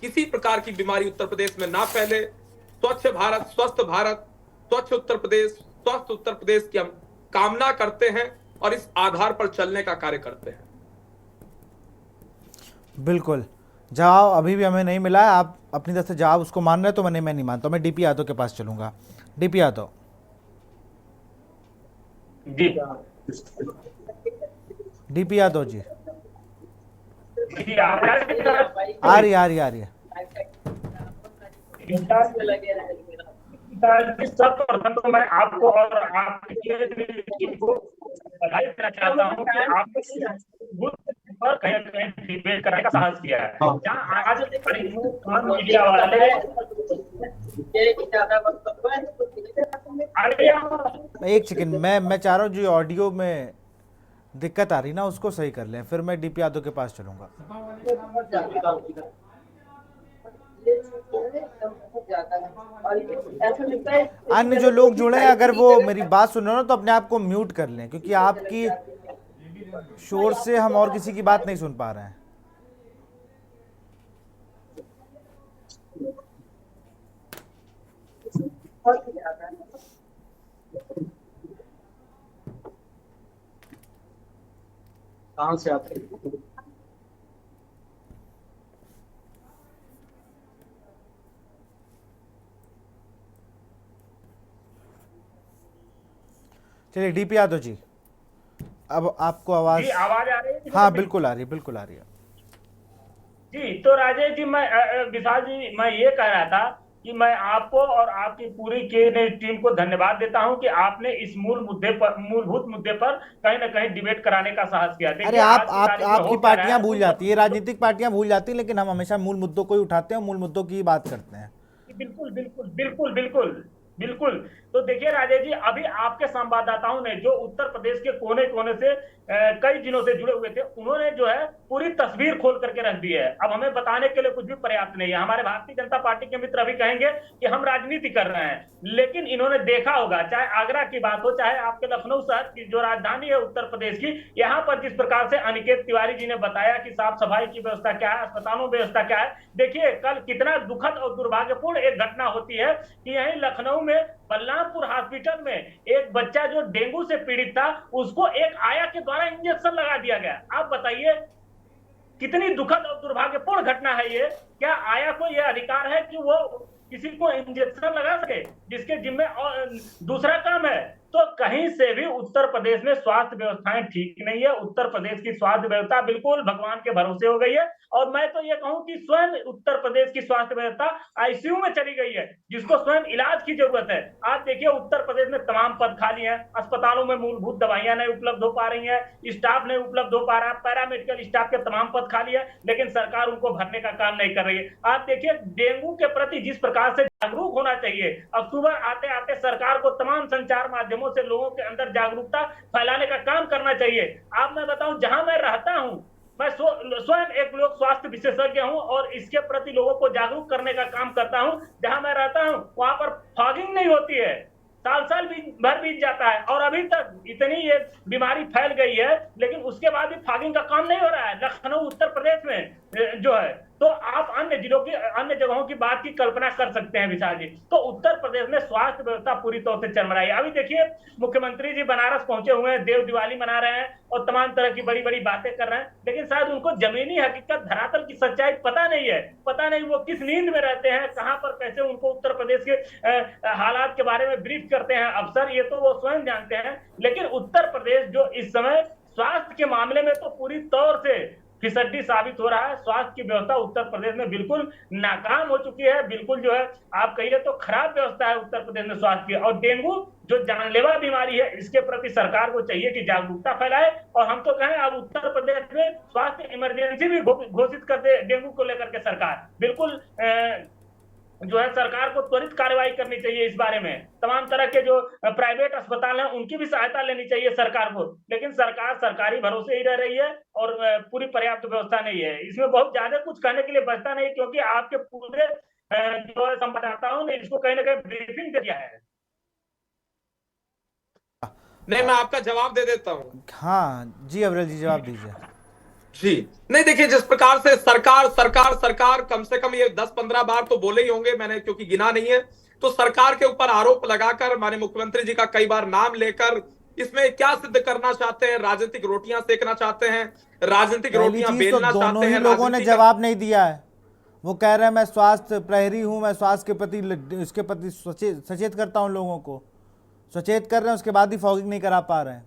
किसी प्रकार की बीमारी उत्तर प्रदेश में ना फैले। स्वच्छ भारत, स्वस्थ भारत, स्वच्छ उत्तर प्रदेश, स्वस्थ उत्तर प्रदेश की हम कामना करते हैं और इस आधार पर चलने का कार्य करते हैं। बिल्कुल, जवाब अभी भी हमें नहीं मिला है। आप अपनी तरफ से जवाब उसको मान रहे हैं तो मैं नहीं मानता। मैं डीपी यादव के पास चलूंगा। डीपी यादव जी डीपी यादव जी, जी आप आ रही है। सर्वप्रथम तो मैं आपको और आपके टीम को बधाई देना चाहता हूँ कि आपने पर कहीं न कहीं डिबेट करने का साहस किया है। जहाँ आज मीडिया वाले एक सेकंड, मैं चाह रहा हूँ जो ऑडियो में दिक्कत आ रही ना उसको सही कर लें, फिर मैं डीपी यादव के पास चलूंगा। अन्य जो लोग जुड़े हैं अगर वो मेरी बात सुन रहे हो ना तो अपने आप को म्यूट कर लें, क्योंकि आपकी शोर से हम और किसी की बात नहीं सुन पा रहे हैं। कहाँ से आते हैं? चलिए डीपी यादव जी, अब आपको आवाज जी आवाज आ रही है? हाँ बिल्कुल आ रही है। जी तो राजेश जी, मैं विशाल जी, मैं ये कह रहा था कि मैं आपको और आपकी पूरी टीम को धन्यवाद देता हूं कि आपने इस मूलभूत मुद्दे पर कहीं ना कहीं डिबेट कराने का साहस किया। अरे आपकी पार्टियां भूल जाती है, राजनीतिक पार्टियां भूल जाती है, लेकिन हम हमेशा मूल मुद्दों को ही उठाते हैं, मूल मुद्दों की ही बात करते हैं। बिल्कुल बिल्कुल बिल्कुल बिल्कुल बिल्कुल। तो देखिए राजेश जी, अभी आपके संवाददाताओं ने जो उत्तर प्रदेश के कोने कोने से कई दिनों से जुड़े हुए थे, उन्होंने जो है पूरी तस्वीर खोल करके रख दी है। अब हमें बताने के लिए कुछ भी पर्याप्त नहीं है। हमारे भारतीय जनता पार्टी के मित्र अभी कहेंगे कि हम राजनीति कर रहे हैं, लेकिन इन्होंने देखा होगा, चाहे आगरा की बात हो, चाहे आपके लखनऊ शहर की जो राजधानी है उत्तर प्रदेश की, यहाँ पर जिस प्रकार से अनिकेत तिवारी जी ने बताया कि साफ सफाई की व्यवस्था क्या है, अस्पतालों में व्यवस्था क्या है। देखिए कल कितना दुखद और दुर्भाग्यपूर्ण एक घटना होती है कि यहीं लखनऊ में बलरामपुर हॉस्पिटल में एक बच्चा जो डेंगू से पीड़ित था, उसको एक आया के द्वारा इंजेक्शन लगा दिया गया। आप बताइए कितनी दुखद और दुर्भाग्यपूर्ण घटना है ये। क्या आया को यह अधिकार है कि वो किसी को इंजेक्शन लगा सके, जिसके जिम्मे दूसरा काम है? तो कहीं से भी उत्तर प्रदेश में स्वास्थ्य व्यवस्थाएं ठीक नहीं है। उत्तर प्रदेश की स्वास्थ्य व्यवस्था बिल्कुल भगवान के भरोसे हो गई है। और मैं तो ये कहूं कि स्वयं उत्तर प्रदेश की स्वास्थ्य व्यवस्था आईसीयू में चली गई है, जिसको स्वयं इलाज की जरूरत है। आज देखिए उत्तर प्रदेश में तमाम पद खाली हैं, अस्पतालों में मूलभूत दवाइयां नहीं उपलब्ध हो पा रही है, स्टाफ नहीं उपलब्ध हो पा रहा है, पैरामेडिकल स्टाफ के तमाम पद खाली है, लेकिन सरकार उनको भरने का काम नहीं कर रही है। आप देखिए डेंगू के प्रति जिस प्रकार से जागरूक होना चाहिए, अक्टूबर आते आते सरकार को तमाम संचार माध्यमों से लोगों के अंदर जागरूकता फैलाने का काम करना चाहिए। आप मैं बताऊं, जहां मैं रहता हूं, मैं स्वयं एक लोक स्वास्थ्य विशेषज्ञ हूं और इसके प्रति लोगों को जागरूक करने का काम करता हूं। जहां मैं रहता हूं वहां पर फॉगिंग नहीं होती है, साल भर बीत जाता है और अभी तक इतनी ये बीमारी फैल गई है, लेकिन उसके बाद भी फॉगिंग का काम नहीं हो रहा है लखनऊ उत्तर प्रदेश में जो है। तो आप अन्य जिलों की, अन्य जगहों की बात की कल्पना कर सकते हैं विशाल जी। तो उत्तर प्रदेश में स्वास्थ्य व्यवस्था पूरी तौर से चरमराई है। अभी देखिए मुख्यमंत्री जी बनारस पहुंचे हुए हैं, देव दिवाली मना रहे हैं और तमाम तरह की बड़ी बड़ी बातें कर रहे हैं, लेकिन शायद उनको जमीनी हकीकत, धरातल की सच्चाई पता नहीं है। पता नहीं वो किस नींद में रहते हैं, कहां पर कैसे उनको उत्तर प्रदेश के हालात के बारे में ब्रीफ करते हैं अफसर, ये तो वो स्वयं जानते हैं। लेकिन उत्तर प्रदेश जो इस समय स्वास्थ्य के मामले में तो पूरी तौर से फिसड्डी साबित हो रहा है। स्वास्थ्य की व्यवस्था उत्तर प्रदेश में बिल्कुल नाकाम हो चुकी है। बिल्कुल जो है आप कहिए तो खराब व्यवस्था है उत्तर प्रदेश में स्वास्थ्य की। और डेंगू जो जानलेवा बीमारी है, इसके प्रति सरकार को चाहिए कि जागरूकता फैलाए। और हम तो कहें अब उत्तर प्रदेश में स्वास्थ्य इमरजेंसी भी घोषित कर दे डेंगू को लेकर के। सरकार बिल्कुल जो है सरकार को त्वरित कार्रवाई करनी चाहिए इस बारे में। तमाम तरह के जो प्राइवेट अस्पताल हैं उनकी भी सहायता लेनी चाहिए सरकार को, लेकिन सरकार सरकारी भरोसे ही रह रही है और पूरी पर्याप्त व्यवस्था नहीं है। इसमें बहुत ज्यादा कुछ कहने के लिए बचता नहीं, क्योंकि आपके पूरे जो संवाददाताओं ने इसको कहीं ना कहीं ब्रीफिंग दे दिया है। नहीं, मैं आपका जवाब दे देता हूँ। हाँ जी अविरल जी, जवाब दीजिए जी। नहीं देखिए, जिस प्रकार से सरकार सरकार सरकार कम से कम ये 10-15 बार तो बोले ही होंगे, मैंने क्योंकि गिना नहीं है, तो सरकार के ऊपर आरोप लगाकर माननीय मुख्यमंत्री जी का कई बार नाम लेकर इसमें क्या सिद्ध करना चाहते हैं? राजनीतिक रोटियां सेकना चाहते हैं, राजनीतिक पहली रोटियां चीज तो बेलना दोनों चाहते ही हैं। लोगों ने राजनीति का जवाब नहीं दिया है। वो कह रहे हैं मैं स्वास्थ्य प्रहरी हूं, मैं स्वास्थ्य के प्रति इसके प्रति सचेत करता हूं लोगों को, सचेत कर रहे हैं, उसके बाद ही फॉगिंग नहीं करा पा रहे हैं।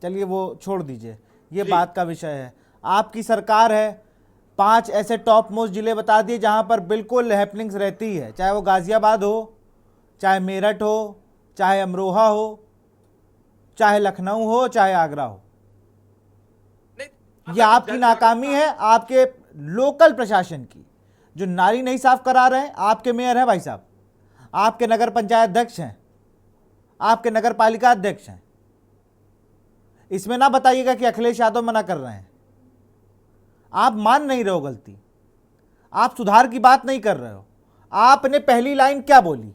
चलिए वो छोड़ दीजिए, ये बात का विषय है। आपकी सरकार है, 5 ऐसे टॉप मोस्ट जिले बता दिए जहां पर बिल्कुल हैपनिंग्स रहती है, चाहे वो गाजियाबाद हो, चाहे मेरठ हो, चाहे अमरोहा हो, चाहे लखनऊ हो, चाहे आगरा हो। ये आपकी नाकामी है, आपके लोकल प्रशासन की। जो नाली नहीं साफ करा रहे हैं आपके मेयर हैं भाई साहब, आपके नगर पंचायत अध्यक्ष हैं, आपके नगर पालिका अध्यक्ष हैं। इसमें ना बताइएगा कि अखिलेश यादव मना कर रहे हैं। आप मान नहीं रहे हो गलती, आप सुधार की बात नहीं कर रहे हो। आपने पहली लाइन क्या बोली?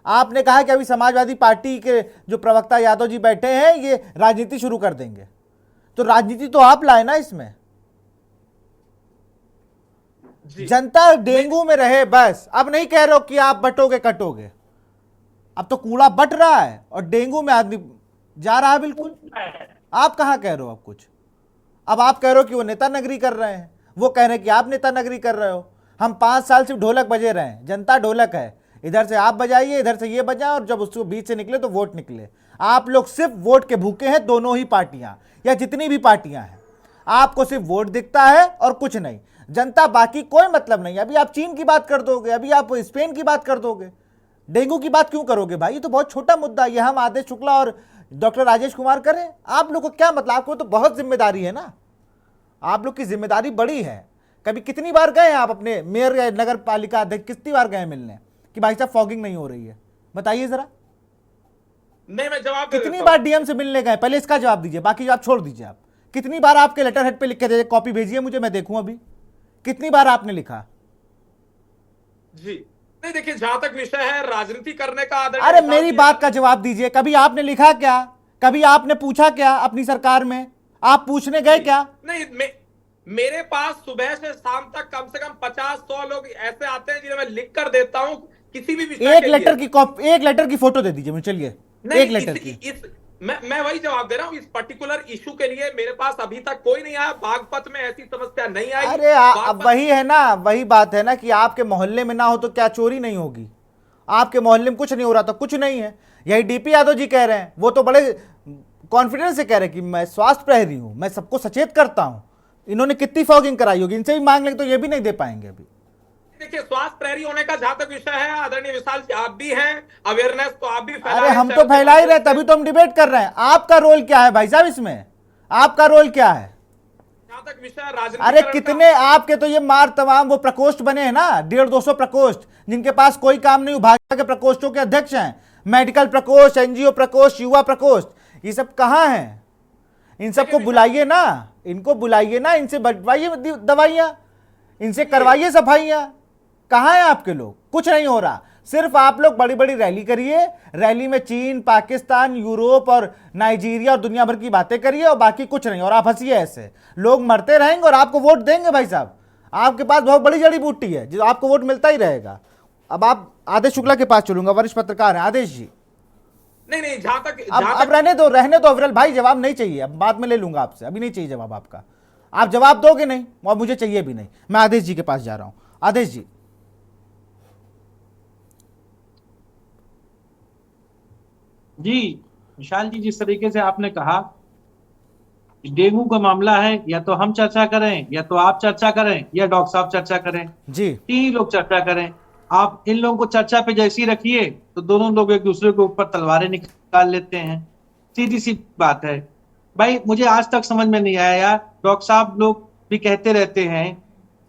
आपने कहा कि अभी समाजवादी पार्टी के जो प्रवक्ता यादव जी बैठे हैं ये राजनीति शुरू कर देंगे। तो राजनीति तो आप लाए ना इसमें। जनता डेंगू में रहे बस। अब नहीं कह रहे हो कि आप बटोगे कटोगे, अब तो कूड़ा बट रहा है और डेंगू में आदमी जा रहा है बिल्कुल। आप कहां कह रहे हो अब कुछ? अब आप कह रहे हो कि वो नेता नगरी कर रहे हैं, वो कह रहे हैं कि आप नेता नगरी कर रहे हो। हम 5 साल सिर्फ ढोलक बजे रहे हैं, जनता ढोलक है, इधर से आप बजाइए, इधर से ये बजाए, और जब उसको बीच से निकले तो वोट निकले। आप लोग सिर्फ वोट के भूखे हैं, दोनों ही पार्टियां या जितनी भी पार्टियां हैं। आपको सिर्फ वोट दिखता है और कुछ नहीं, जनता बाकी कोई मतलब नहीं। अभी आप चीन की बात कर दोगे, अभी आप स्पेन की बात कर दोगे, डेंगू की बात क्यों करोगे भाई? ये तो बहुत छोटा मुद्दा है। ये हम आदेश शुक्ला और डॉक्टर राजेश कुमार करें, आप लोग को क्या मतलब? आपको तो बहुत जिम्मेदारी है ना, आप लोग की जिम्मेदारी बड़ी है। कभी कितनी बार गए आप अपने मेयर या नगर पालिका अध्यक्ष, कितनी बार गए मिलने कि भाई साहब फॉगिंग नहीं हो रही है? बताइए जरा। नहीं, मैं जवाब कितनी बार डीएम से मिलने गए? पहले इसका जवाब दीजिए, बाकी जवाब छोड़ दीजिए। आप कितनी बार आपके लेटर हेड पे लिख के दे, कॉपी भेजिए मुझे, मैं देखूं अभी कितनी बार आपने लिखा। जी नहीं, देखिए जहां तक विषय है राजनीति करने का अरे मेरी बात का जवाब दीजिए। कभी आपने लिखा क्या? कभी आपने पूछा क्या अपनी सरकार में? आप पूछने गए क्या? नहीं, मेरे पास सुबह से शाम तक कम से कम 50-100 लोग ऐसे आते हैं जिन्हें मैं लिख कर देता हूं किसी भी विषय एक लेटर की कॉपी, एक लेटर की फोटो दे दीजिए मुझे। चलिए एक लेटर की। मैं वही जवाब दे रहा हूं। इस पर्टिकुलर इशू के लिए मेरे पास अभी तक कोई नहीं आया। बागपत में ऐसी समस्या नहीं आई। अरे अब वही है ना, वही बात है ना कि आपके मोहल्ले में ना हो तो क्या चोरी नहीं होगी? आपके मोहल्ले में कुछ नहीं हो रहा तो कुछ नहीं है। यही डीपी यादव जी कह रहे हैं, वो तो बड़े कॉन्फिडेंस से कह रहे हैं कि मैं स्वास्थ्य प्रहरी हूं, मैं सबको सचेत करता हूं। इन्होंने कितनी फॉगिंग कराई होगी? इनसे भी मांग लेंगे तो ये भी नहीं दे पाएंगे अभी। देखिए स्वास्थ्य प्रहरी होने का जहां तक विषय है, आदरणीय विशाल जी आप भी हैं, अवेयरनेस तो आप भी फैला अरे रहे हैं। हम तो फैला ही रहे, तभी तो हम डिबेट कर रहे हैं। आपका रोल क्या है भाई साहब इसमें? आपका रोल क्या है? जहां तक विषय राजनीति। अरे कितने आपके तो ये मार तमाम वो प्रकोष्ठ बने हैं ना, 150-200 प्रकोष्ठ, जिनके पास कोई काम नहीं। भाजपा के प्रकोष्ठों के अध्यक्ष हैं, मेडिकल प्रकोष्ठ, एनजीओ प्रकोष्ठ, युवा प्रकोष्ठ, ये सब कहाँ हैं? इन सबको बुलाइए ना, इनको बुलाइए ना, इनसे बंटवाइए दवाइयां, इनसे करवाइए सफाइयां। कहाँ हैं आपके लोग? कुछ नहीं हो रहा। सिर्फ आप लोग बड़ी बड़ी रैली करिए, रैली में चीन, पाकिस्तान, यूरोप और नाइजीरिया और दुनिया भर की बातें करिए और बाकी कुछ नहीं। और आप हंसिए ऐसे, लोग मरते रहेंगे और आपको वोट देंगे भाई साहब। आपके पास बहुत बड़ी जड़ी बूटी है जो आपको वोट मिलता ही रहेगा। अब आप आदेश शुक्ला के पास चलूंगा, वरिष्ठ पत्रकार हैं आदेश जी। नहीं, जहां तक अब रहने दो अविरल भाई, जवाब नहीं चाहिए, अब बाद में ले लूंगा आपसे, अभी नहीं चाहिए जवाब आपका। आप जवाब दोगे नहीं और मुझे चाहिए भी नहीं। मैं आदेश जी के पास जा रहा हूं। आदेश जी। जी विशाल जी, जिस तरीके से आपने कहा डेंगू का मामला है, या तो हम चर्चा करें, या तो आप चर्चा करें, या डॉक्टर साहब चर्चा करें जी, 3 लोग चर्चा करें। आप इन लोगों को चर्चा पे जैसी रखिए तो दोनों लोग एक दूसरे के ऊपर तलवारें निकाल लेते हैं। सीधी सी बात है भाई। मुझे आज तक समझ में नहीं आया यार, डॉक्टर साहब लोग भी कहते रहते हैं,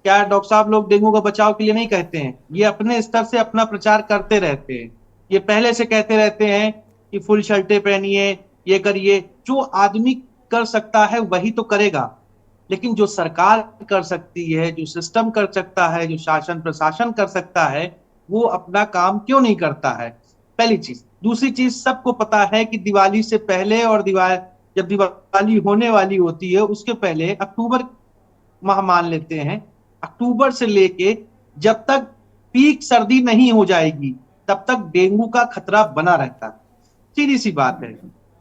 क्या डॉक्टर साहब लोग डेंगू का बचाव के लिए नहीं कहते हैं? ये अपने स्तर से अपना प्रचार करते रहते हैं। ये पहले से कहते रहते हैं कि फुल शर्टें पहनिए, ये करिए। जो आदमी कर सकता है वही तो करेगा, लेकिन जो सरकार कर सकती है, जो सिस्टम कर सकता है, जो शासन प्रशासन कर सकता है, वो अपना काम क्यों नहीं करता है? पहली चीज। दूसरी चीज, सबको पता है कि दिवाली से पहले और जब दिवाली होने वाली होती है उसके पहले अक्टूबर माह मान लेते हैं, अक्टूबर से लेके जब तक पीक सर्दी नहीं हो जाएगी तब तक डेंगू का खतरा बना रहता है। सीधी सी बात है।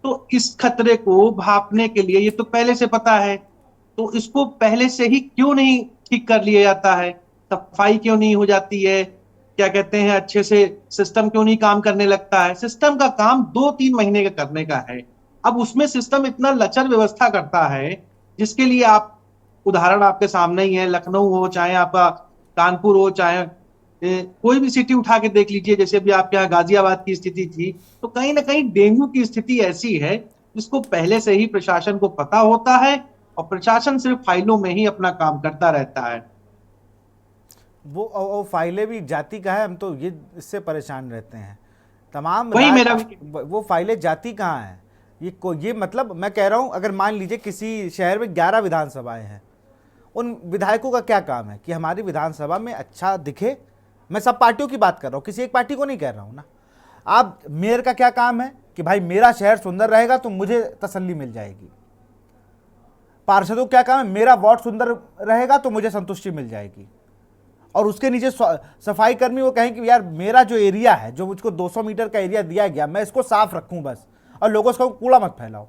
तो इस खतरे को भांपने के लिए, ये तो पहले से पता है, तो इसको पहले से ही क्यों नहीं ठीक कर लिया जाता है? सफाई क्यों नहीं हो जाती है? क्या कहते हैं, अच्छे से सिस्टम क्यों नहीं काम करने लगता है? सिस्टम का काम 2-3 महीने का करने का है। अब उसमें सिस्टम इतना लचर व्यवस्था करता है, जिसके लिए आप, उदाहरण आपके सामने ही है, लखनऊ हो, चाहे आपका कानपुर हो, चाहे कोई भी सिटी उठा के देख लीजिए, जैसे भी आपके यहाँ गाजियाबाद की स्थिति थी, तो कहीं ना कहीं डेंगू की स्थिति ऐसी है जिसको पहले से ही प्रशासन को पता होता है और प्रशासन सिर्फ फाइलों में ही अपना काम करता रहता है। वो फाइलें भी जाति का है, हम तो ये इससे परेशान रहते हैं तमाम वही मेरा वो फाइलें जाति कहाँ है? ये मतलब मैं कह रहा हूँ, अगर मान लीजिए किसी शहर में 11 विधानसभाएं हैं, उन विधायकों का क्या काम है कि हमारी विधानसभा में अच्छा दिखे? मैं सब पार्टियों की बात कर रहा हूँ, किसी एक पार्टी को नहीं कह रहा हूँ ना। आप मेयर का क्या काम है कि भाई मेरा शहर सुंदर रहेगा तो मुझे तसल्ली मिल जाएगी। पार्षदों का क्या काम है, मेरा वार्ड सुंदर रहेगा तो मुझे संतुष्टि मिल जाएगी। और उसके नीचे सफाई कर्मी वो कहें कि यार मेरा जो एरिया है, जो मुझको 200 मीटर का एरिया दिया गया, मैं इसको साफ रखूं बस, और लोगों से कूड़ा मत फैलाओ।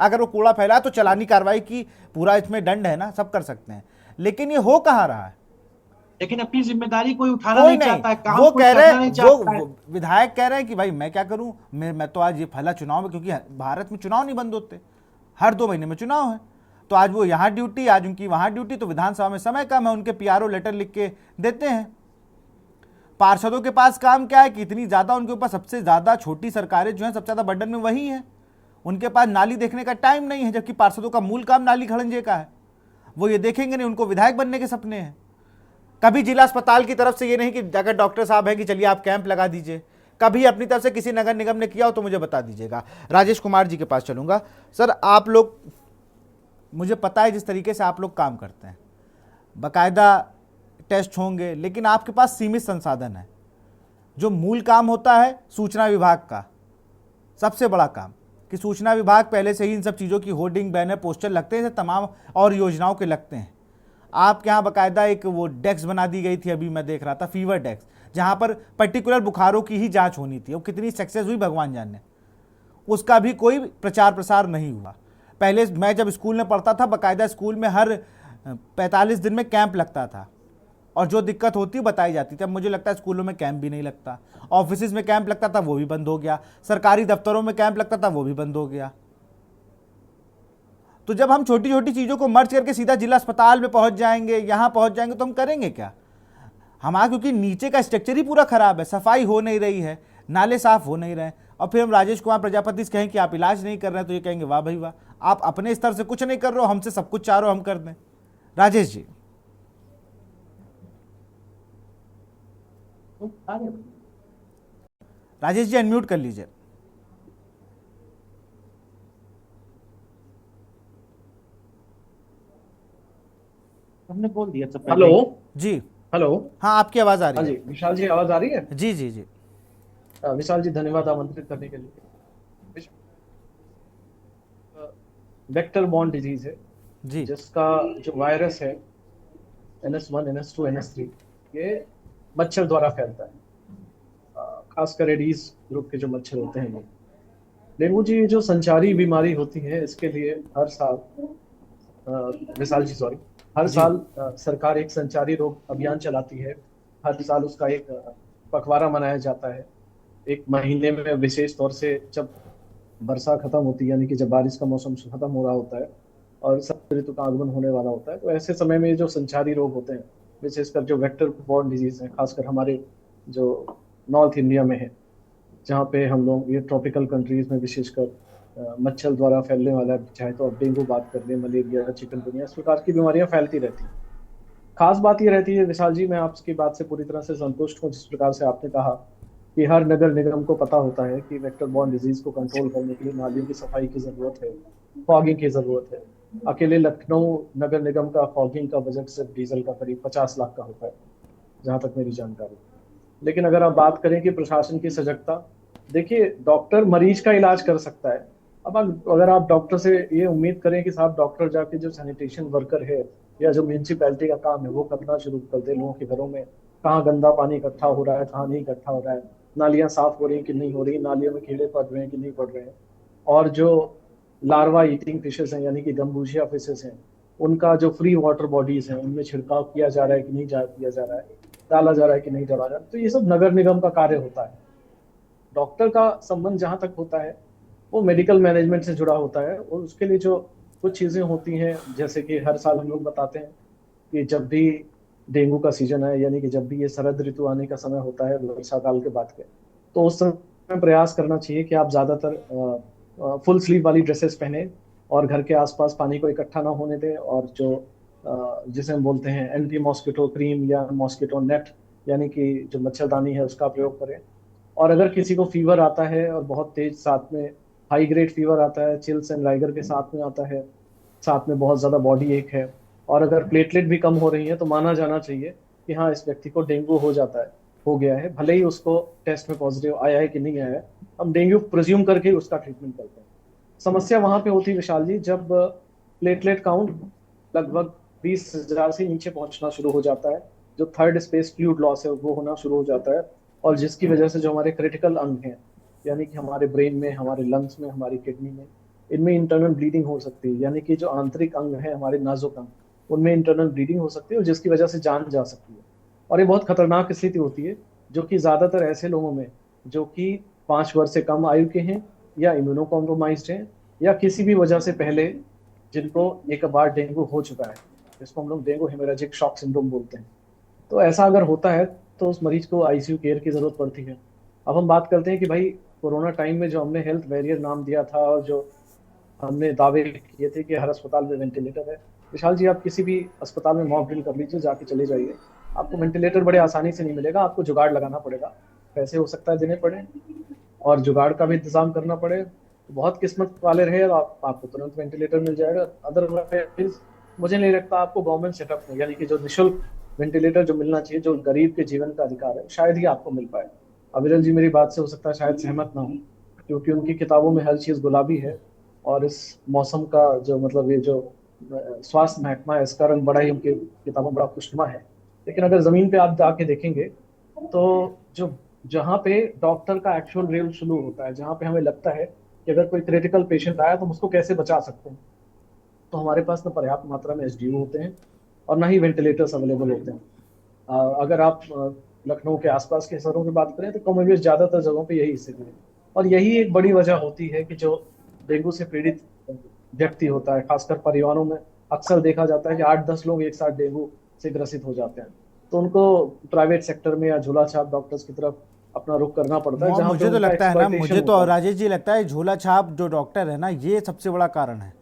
अगर वो कूड़ा फैलाए तो चलानी कार्रवाई की पूरा इसमें दंड है ना, सब कर सकते हैं। लेकिन ये हो कहाँ रहा है? लेकिन अपनी जिम्मेदारी कोई उठाना नहीं चाहता है, काम वो कोई कह करना रहे नहीं हैं, चाहता है। वो विधायक कह रहे हैं कि भाई मैं क्या करूं, मैं तो आज ये फैला चुनाव में, क्योंकि भारत में चुनाव नहीं बंद होते, हर 2 महीने में चुनाव है, तो आज वो यहाँ ड्यूटी, आज उनकी वहाँ ड्यूटी, तो विधानसभा में समय कम है, उनके पीआरओ लेटर लिख के देते हैं। पार्षदों के पास काम क्या है कि इतनी ज़्यादा उनके ऊपर, सबसे ज़्यादा छोटी सरकारें जो हैं सबसे ज़्यादा बर्डन में वही हैं, उनके पास नाली देखने का टाइम नहीं है, जबकि पार्षदों का मूल काम नाली खड़ंजे का है। वो ये देखेंगे नहीं, उनको विधायक बनने के सपने हैं। कभी जिला अस्पताल की तरफ से ये नहीं कि अगर डॉक्टर साहब है कि चलिए आप कैंप लगा दीजिए, कभी अपनी तरफ से किसी नगर निगम ने किया हो तो मुझे बता दीजिएगा। राजेश कुमार जी के पास चलूंगा। सर, आप लोग, मुझे पता है जिस तरीके से आप लोग काम करते हैं, बाकायदा टेस्ट होंगे, लेकिन आपके पास सीमित संसाधन है। जो मूल काम होता है सूचना विभाग का, सबसे बड़ा काम, कि सूचना विभाग पहले से ही इन सब चीज़ों की होर्डिंग, बैनर, पोस्टर लगते हैं, तमाम और योजनाओं के लगते हैं। आपके यहाँ बाकायदा एक वो डेस्क बना दी गई थी, अभी मैं देख रहा था, फीवर डेस्क, जहाँ पर पर्टिकुलर बुखारों की ही जांच होनी थी। वो कितनी सक्सेस हुई भगवान जाने, उसका भी कोई प्रचार प्रसार नहीं हुआ। पहले मैं जब स्कूल में पढ़ता था, बाकायदा स्कूल में हर 45 दिन में कैंप लगता था, और जो दिक्कत होती बताई जाती थी। अब मुझे लगता है स्कूलों में कैंप भी नहीं लगता, ऑफिस में कैंप लगता था वो भी बंद हो गया, सरकारी दफ्तरों में कैंप लगता था वो भी बंद हो गया। तो जब हम छोटी छोटी चीज़ों को मर्ज करके सीधा जिला अस्पताल में पहुंच जाएंगे, यहाँ पहुंच जाएंगे, तो हम करेंगे क्या? हमारा क्योंकि नीचे का स्ट्रक्चर ही पूरा खराब है, सफाई हो नहीं रही है, नाले साफ हो नहीं रहे, और फिर हम राजेश कुमार प्रजापति से कहें कि आप इलाज नहीं कर रहे हैं, तो ये कहेंगे वाह भाई वाह, आप अपने स्तर से कुछ नहीं कर रहे हो, हमसे सब कुछ चाह रहे हो हम कर दें। राजेश जी। राजेश जी अनम्यूट कर लीजिए। हमने बोल दिया सब। हेलो जी। हेलो। हाँ, आपकी आवाज आ हाँ रही है। जी, विशाल जी आवाज आ रही है? जी जी जी। विशाल जी धन्यवाद आमंत्रित करने के लिए। वेक्टर बॉर्न डिजीज है जी, जिसका जो वायरस है NS1, NS2, NS3, ये मच्छर द्वारा फैलता है, खासकर एडीज ग्रुप के जो मच्छर होते हैं। डेंगू जी जो संचारी बीमारी होती है, इसके लिए हर साल विशाल जी सॉरी हर साल सरकार एक संचारी रोग अभियान चलाती है। हर साल उसका एक पखवाड़ा मनाया जाता है। एक महीने में विशेष तौर से जब वर्षा खत्म होती है, यानी कि जब बारिश का मौसम खत्म हो रहा होता है और शरद ऋतु का आगमन होने वाला होता है, तो ऐसे समय में जो संचारी रोग होते हैं, विशेषकर जो वेक्टर बॉर्न डिजीज है, खासकर हमारे जो नॉर्थ इंडिया में है, जहाँ पे हम लोग ये ट्रॉपिकल कंट्रीज में विशेषकर मच्छर द्वारा फैलने वाला, चाहे तो अब डेंगू बात कर लें, मलेरिया, चिकनगुनिया, इस प्रकार की बीमारियां फैलती रहती हैं। खास बात ये रहती है विशाल जी, मैं आपकी बात से पूरी तरह से संतुष्ट हूँ, जिस प्रकार से आपने कहा कि हर नगर निगम को पता होता है कि वेक्टर बॉर्न डिजीज को कंट्रोल करने के लिए नालियों की सफाई की जरूरत है, फॉगिंग की जरूरत है। अकेले लखनऊ नगर निगम का फॉगिंग का बजट सिर्फ डीजल का करीब 50 लाख का होता है, जहाँ तक मेरी जानकारी। लेकिन अगर आप बात करें कि प्रशासन की सजगता, देखिए डॉक्टर मरीज का इलाज कर सकता है। अब अगर आप डॉक्टर से ये उम्मीद करें कि साहब डॉक्टर जाके जो सैनिटेशन वर्कर है या जो म्यूनिसिपैलिटी का काम है वो करना शुरू कर दे, लोगों के घरों में कहाँ गंदा पानी इकट्ठा हो रहा है, कहाँ नहीं इकट्ठा हो रहा है, नालियां साफ हो रही हैं कि नहीं हो रही, नालियों में कीड़े पड़ रहे हैं कि नहीं पड़ रहे हैं, और जो लार्वा ईटिंग फिशेस हैं यानी कि गम्बूशिया फिशेस हैं, उनका जो फ्री वाटर बॉडीज हैं उनमें छिड़काव किया जा रहा है कि नहीं किया जा रहा है, डाला जा रहा है कि नहीं डाला जा रहा है। तो ये सब नगर निगम का कार्य होता है। डॉक्टर का संबंध जहां तक होता है वो मेडिकल मैनेजमेंट से जुड़ा होता है, और उसके लिए जो कुछ चीजें होती हैं, जैसे कि हर साल हम लोग बताते हैं कि जब भी डेंगू का सीजन है, यानी कि जब भी ये शरद ऋतु आने का समय होता है वर्षा काल के बाद के, तो उस समय प्रयास करना चाहिए कि आप ज्यादातर फुल स्लीव वाली ड्रेसेस पहने और घर के आसपास पानी को इकट्ठा ना होने दें, और जो जिसे हम बोलते हैं एंटी मॉस्किटो क्रीम या मॉस्किटो नेट यानी कि जो मच्छरदानी है उसका प्रयोग करें। और अगर किसी को फीवर आता है और बहुत तेज, साथ में हाई ग्रेड फीवर आता है, चिल्स एंड लाइगर के साथ में आता है, साथ में बहुत ज्यादा बॉडी एक है, और अगर प्लेटलेट भी कम हो रही है, तो माना जाना चाहिए कि हाँ इस व्यक्ति को डेंगू हो गया है, भले ही उसको टेस्ट में पॉजिटिव आया है कि नहीं आया है, हम डेंगू प्रिज्यूम करके उसका ट्रीटमेंट करते हैं। समस्या वहां पे होती है विशाल जी, जब प्लेटलेट काउंट लगभग 20,000 से नीचे पहुंचना शुरू हो जाता है, जो थर्ड स्पेस फ्लूइड लॉस है वो होना शुरू हो जाता है, और जिसकी वजह से जो हमारे क्रिटिकल अंग हैं, यानी कि हमारे ब्रेन में, हमारे लंग्स में, हमारी किडनी में, इनमें इंटरनल ब्लीडिंग हो सकती है, यानी कि जो आंतरिक अंग है हमारे नाजुक अंग, उनमें इंटरनल ब्लीडिंग हो सकती है, और जिसकी वजह से जान जा सकती है। और ये बहुत खतरनाक स्थिति होती है, जो कि ज्यादातर ऐसे लोगों में जो कि 5 वर्ष से कम आयु के हैं, या इम्यूनो कॉम्प्रोमाइज्ड हैं, या किसी भी वजह से पहले जिनको एक बार डेंगू हो चुका है, जिसको हम लोग डेंगू हेमोरेजिक शॉक सिंड्रोम बोलते हैं। तो ऐसा अगर होता है तो उस मरीज को आईसीयू केयर की जरूरत पड़ती है। अब हम बात करते हैं कि भाई कोरोना टाइम में जो हमने हेल्थ बैरियर नाम दिया था, और जो हमने दावे किए थे कि हर अस्पताल में वेंटिलेटर है, विशाल जी आप किसी भी अस्पताल में मॉक ड्रिल कर लीजिए, जाके चले जाइए, आपको वेंटिलेटर बड़े आसानी से नहीं मिलेगा, आपको जुगाड़ लगाना पड़ेगा, पैसे हो सकता है देने पड़े और जुगाड़ का भी इंतजाम करना पड़े। बहुत किस्मत वाले रहे आपको तुरंत वेंटिलेटर मिल जाएगा, अदरवाइज मुझे नहीं लगता आपको गवर्नमेंट सेटअप में, यानी कि जो निःशुल्क वेंटिलेटर जो मिलना चाहिए, जो गरीब के जीवन का अधिकार है, शायद ही आपको मिल पाए। अविरल जी मेरी बात से हो सकता है शायद सहमत ना हो, क्योंकि उनकी किताबों में हर चीज गुलाबी है, और इस मौसम का जो मतलब ये जो स्वास्थ्य महकमा है इसका रंग बड़ा ही उनकी किताबों बड़ा खुशनुमा है। लेकिन अगर जमीन पे आप जाके देखेंगे तो जो जहाँ पे डॉक्टर का एक्चुअल रेल शुरू होता है, जहाँ पे हमें लगता है कि अगर कोई क्रिटिकल पेशेंट आया तो हम उसको कैसे बचा सकते हैं, तो हमारे पास न पर्याप्त मात्रा में एसडीयू होते हैं और ना ही वेंटिलेटर्स अवेलेबल होते हैं। अगर आप लखनऊ के आसपास के शहरों की बात करें तो कमोबेश ज्यादातर जगहों पे यही स्थिति है, और यही एक बड़ी वजह होती है कि जो डेंगू से पीड़ित व्यक्ति होता है, खासकर परिवारों में अक्सर देखा जाता है कि 8-10 लोग एक साथ डेंगू से ग्रसित हो जाते हैं, तो उनको प्राइवेट सेक्टर में या झोला छाप डॉक्टर्स की तरफ अपना रुख करना पड़ता है। जहां मुझे तो लगता है ना, मुझे तो राजेश जी लगता है झोला छाप जो डॉक्टर है ना, ये सबसे बड़ा कारण है।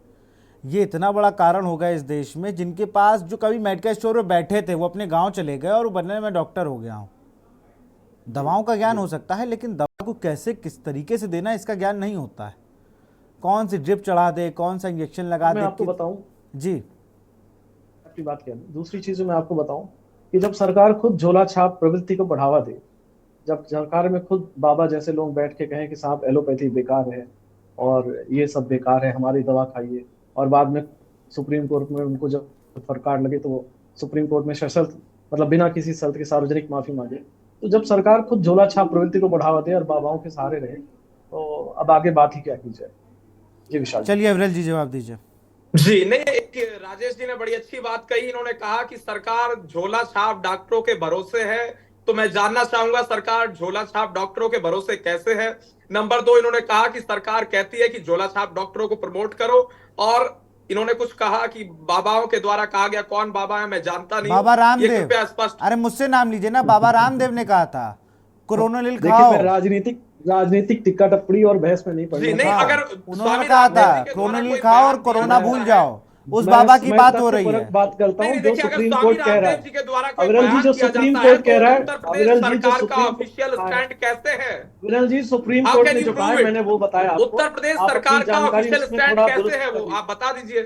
ये इतना बड़ा कारण होगा इस देश में, जिनके पास जो कभी मेडिकल स्टोर में बैठे थे वो अपने गांव चले गए और बनने में डॉक्टर हो गया हूँ। दवाओं का ज्ञान हो सकता है, लेकिन दवा को कैसे किस तरीके से देना इसका ज्ञान नहीं होता है। कौन सी ड्रिप चढ़ा दे, कौन सा इंजेक्शन लगा दे। मैं आपको बताऊं जी, आपकी बात क्या है। दूसरी चीज मैं आपको बताऊं कि जब सरकार खुद झोला छाप प्रवृत्ति को बढ़ावा दे, जब सरकार में खुद बाबा जैसे लोग बैठ के कहें कि साहब एलोपैथी बेकार है और ये सब बेकार है, हमारी दवा खाइए, और बाद में सुप्रीम कोर्ट में उनको जब फरकार लगे तो वो सुप्रीम कोर्ट में सशर्त मतलब बिना किसी शर्त के सार्वजनिक माफी मांगे। तो जब सरकार खुद झोला छाप प्रवृत्ति को बढ़ावा दे और बाबाओं के सहारे रहे, तो अब आगे बात ही क्या की जाए। जी विशाल, चलिए अविरल जी जवाब दीजिए। जी नहीं, एक राजेश जी ने बड़ी अच्छी बात कही। इन्होंने कहा कि सरकार झोला छाप डॉक्टरों के भरोसे है, तो मैं जानना चाहूंगा सरकार झोला छाप डॉक्टरों के भरोसे कैसे है। नंबर 2, इन्होंने कहा कि सरकार कहती है कि झोला छाप डॉक्टरों को प्रमोट करो, और इन्होंने कुछ कहा कि बाबाओं के द्वारा कहा गया, कौन बाबा है मैं जानता नहीं, बाबा रामदेव। स्पष्ट, अरे मुझसे नाम लीजिए ना, बाबा रामदेव ने कहा था कोरोनिल खाओ। राजनीतिक टिक्का टप्पड़ी और बहस में नहीं पड़ना। नहीं, अगर उन्होंने कहा था कोरोनिल खाओ और कोरोना भूल जाओ, उस बाबा की बात हो रही है। बात करता हूं जो सुप्रीम कोर्ट कह रहा है। अविरल जी जो सुप्रीम कोर्ट कह रहा है, अविरल जी जो ऑफिशियल स्टैंड कैसे है, अविरल जी सुप्रीम कोर्ट ने जो कहा है मैंने वो बताया आपको। उत्तर प्रदेश सरकार का ऑफिशियल स्टैंड कैसे है वो आप बता दीजिए।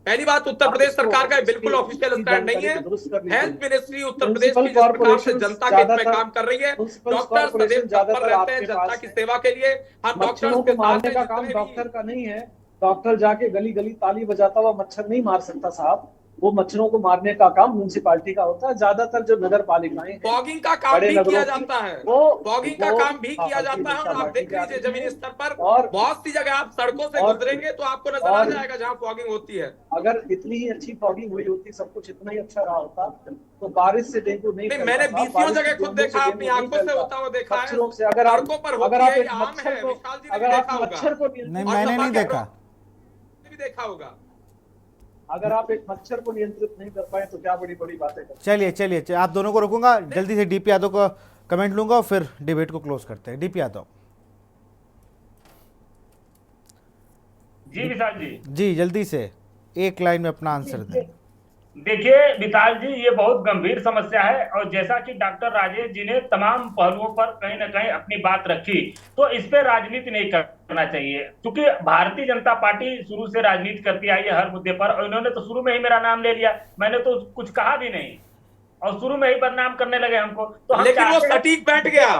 पहली बात, उत्तर प्रदेश सरकार का बिल्कुल ऑफिशियल स्टैंड नहीं है। हेल्थ मिनिस्ट्री उत्तर प्रदेश की जिस प्रकार से जनता के हित में काम कर रही है, डॉक्टर सदैव तत्पर रहते हैं जनता की सेवा के लिए। हम डॉक्टरों के मारने का काम डॉक्टर का नहीं है। डॉक्टर जाके गली गली ताली बजाता हुआ मच्छर नहीं मार सकता साहब, वो मच्छरों को मारने का काम म्यूनसिपालिटी का होता है। ज्यादातर जो नगर पालिकाएं हैं, फॉगिंग का काम बड़े भी नगरों किया की, जाता है, वो फॉगिंग का काम भी किया जाता है। और आप देख लीजिए जमीनी स्तर पर और बहुत सी जगह आप सड़कों से गुजरेंगे तो आपको नजर आ जाएगा जहाँ फॉगिंग होती है। अगर इतनी ही अच्छी फॉगिंग हुई होती, सब कुछ इतना ही अच्छा रहा होता, तो बारिश से डेंगू नहीं फैलता। मैंने 20 जगह खुद देखा, अपनी आंखों से होता हुआ देखा है। मच्छरों से अगर आप सड़कों पर होती है, ये आम है। विशाल जी ने भी देखा होगा। मच्छर को नहीं, मैंने नहीं देखा, भी देखा होगा। अगर आप एक मच्छर को नियंत्रित नहीं कर पाए तो क्या बड़ी बड़ी बातें करें। चलिए आप दोनों को रोकूंगा, जल्दी से डीपी यादव का कमेंट लूंगा और फिर डिबेट को क्लोज करते हैं। डीपी यादव जी विशाल जी जल्दी से एक लाइन में अपना आंसर दें। देखिए विशाल जी, ये बहुत गंभीर समस्या है और जैसा कि डॉक्टर राजेश जी ने तमाम पहलुओं पर कहीं ना कहीं अपनी बात रखी, तो इस पे राजनीति नहीं करना चाहिए, क्योंकि भारतीय जनता पार्टी शुरू से राजनीति करती आई है हर मुद्दे पर। और इन्होंने तो शुरू में ही मेरा नाम ले लिया, मैंने तो कुछ कहा भी नहीं और शुरू में ही बदनाम करने लगे हमको। तो हम लेकिन वो सटीक बैठ गया,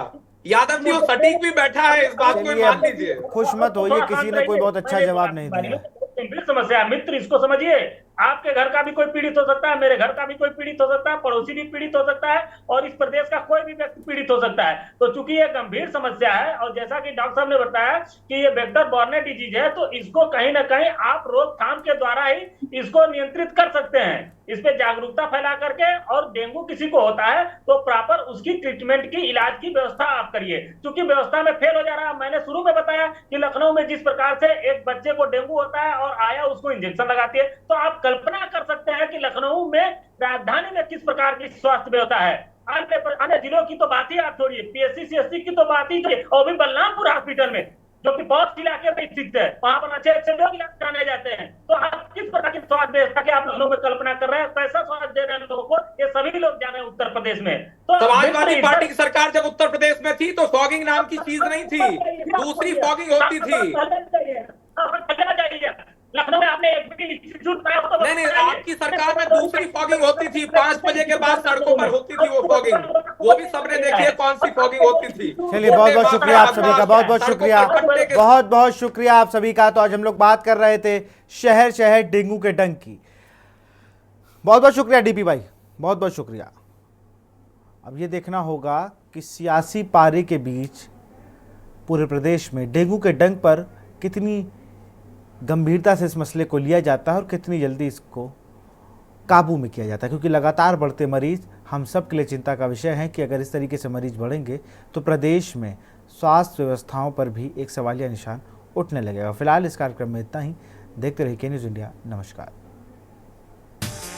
यादव जी, वो सटीक भी बैठा है, इस बात को मान लीजिए। खुश मत होइए, किसी ने कोई बहुत अच्छा जवाब नहीं दिया। गंभीर समस्या है मित्र, इसको समझिए। आपके घर का भी कोई पीड़ित हो सकता है, मेरे घर का भी कोई पीड़ित हो सकता है, पड़ोसी भी पीड़ित हो सकता है और इस प्रदेश का कोई भी व्यक्ति पीड़ित हो सकता है। तो चूंकि ये गंभीर समस्या है और जैसा कि डॉक्टर साहब ने बताया कि ये वेक्टर बॉर्न डिजीज है, तो इसको कहीं ना कहीं आप रोकथाम के द्वारा ही इसको नियंत्रित कर सकते हैं, इस पे जागरूकता फैला करके। और डेंगू किसी को होता है तो प्रॉपर उसकी ट्रीटमेंट की, इलाज की व्यवस्था आप करिए, क्योंकि व्यवस्था में फेल हो जा रहा है। मैंने शुरू में बताया कि लखनऊ में जिस प्रकार से एक बच्चे को डेंगू होता है और आया उसको इंजेक्शन लगाती है, तो आप कल्पना कर सकते हैं कि लखनऊ में, राजधानी में किस प्रकार की स्वास्थ्य व्यवस्था है। अन्य जिलों की तो बात ही आप छोड़िए, पीएससी सीएससी की तो बात ही छोड़िए, और भी बलरामपुर हॉस्पिटल में जो कि बहुत इलाके में स्थित है, वहां पर अच्छे अच्छे लोग इलाज कराने जाते हैं। तो आप किस प्रकार की स्वास्थ्य व्यवस्था की आप लखनऊ में कल्पना कर रहे हैं, कैसा स्वास्थ्य दे रहे हैं लोगों को, ये सभी लोग जाने उत्तर प्रदेश में। तो समाजवादी पार्टी की सरकार जब उत्तर प्रदेश में थी तो फॉगिंग नाम की चीज नहीं थी, दूसरी फॉगिंग होती थी। लखनऊ में आपने एक इंस्टीट्यूट बनाया, नहीं, आपकी सरकार में दूसरी फॉगिंग होती थी, 5 बजे के बाद सड़कों पर होती थी वो फॉगिंग, वो भी सबने देखी है कौन सी फॉगिंग होती थी। चलिए बहुत बहुत शुक्रिया आप सभी का, बहुत बहुत शुक्रिया, बहुत बहुत शुक्रिया आप सभी का। तो आज हम लोग बात कर रहे थे शहर शहर डेंगू के डंक की। बहुत बहुत शुक्रिया डीपी भाई, बहुत बहुत शुक्रिया। अब ये देखना होगा कि सियासी पारी के बीच पूरे प्रदेश में डेंगू के डंक पर कितनी गंभीरता से इस मसले को लिया जाता है और कितनी जल्दी इसको काबू में किया जाता है, क्योंकि लगातार बढ़ते मरीज हम सब के लिए चिंता का विषय है कि अगर इस तरीके से मरीज बढ़ेंगे तो प्रदेश में स्वास्थ्य व्यवस्थाओं पर भी एक सवालिया निशान उठने लगेगा। फिलहाल इस कार्यक्रम में इतना ही। देखते रहिए के न्यूज़ इंडिया। नमस्कार।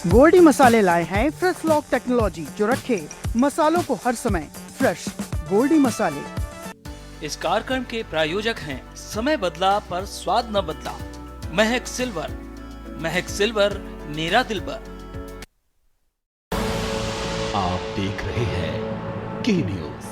गोल्डी मसाले लाए हैं फ्रेश लॉक टेक्नोलॉजी, जो रखे मसालों को हर समय फ्रेश। गोल्डी मसाले। इस कार्यक्रम के प्रायोजक हैं समय बदला पर स्वाद न बदला, महक सिल्वर। महक सिल्वर, मेरा दिलबर। आप देख रहे हैं के न्यूज़।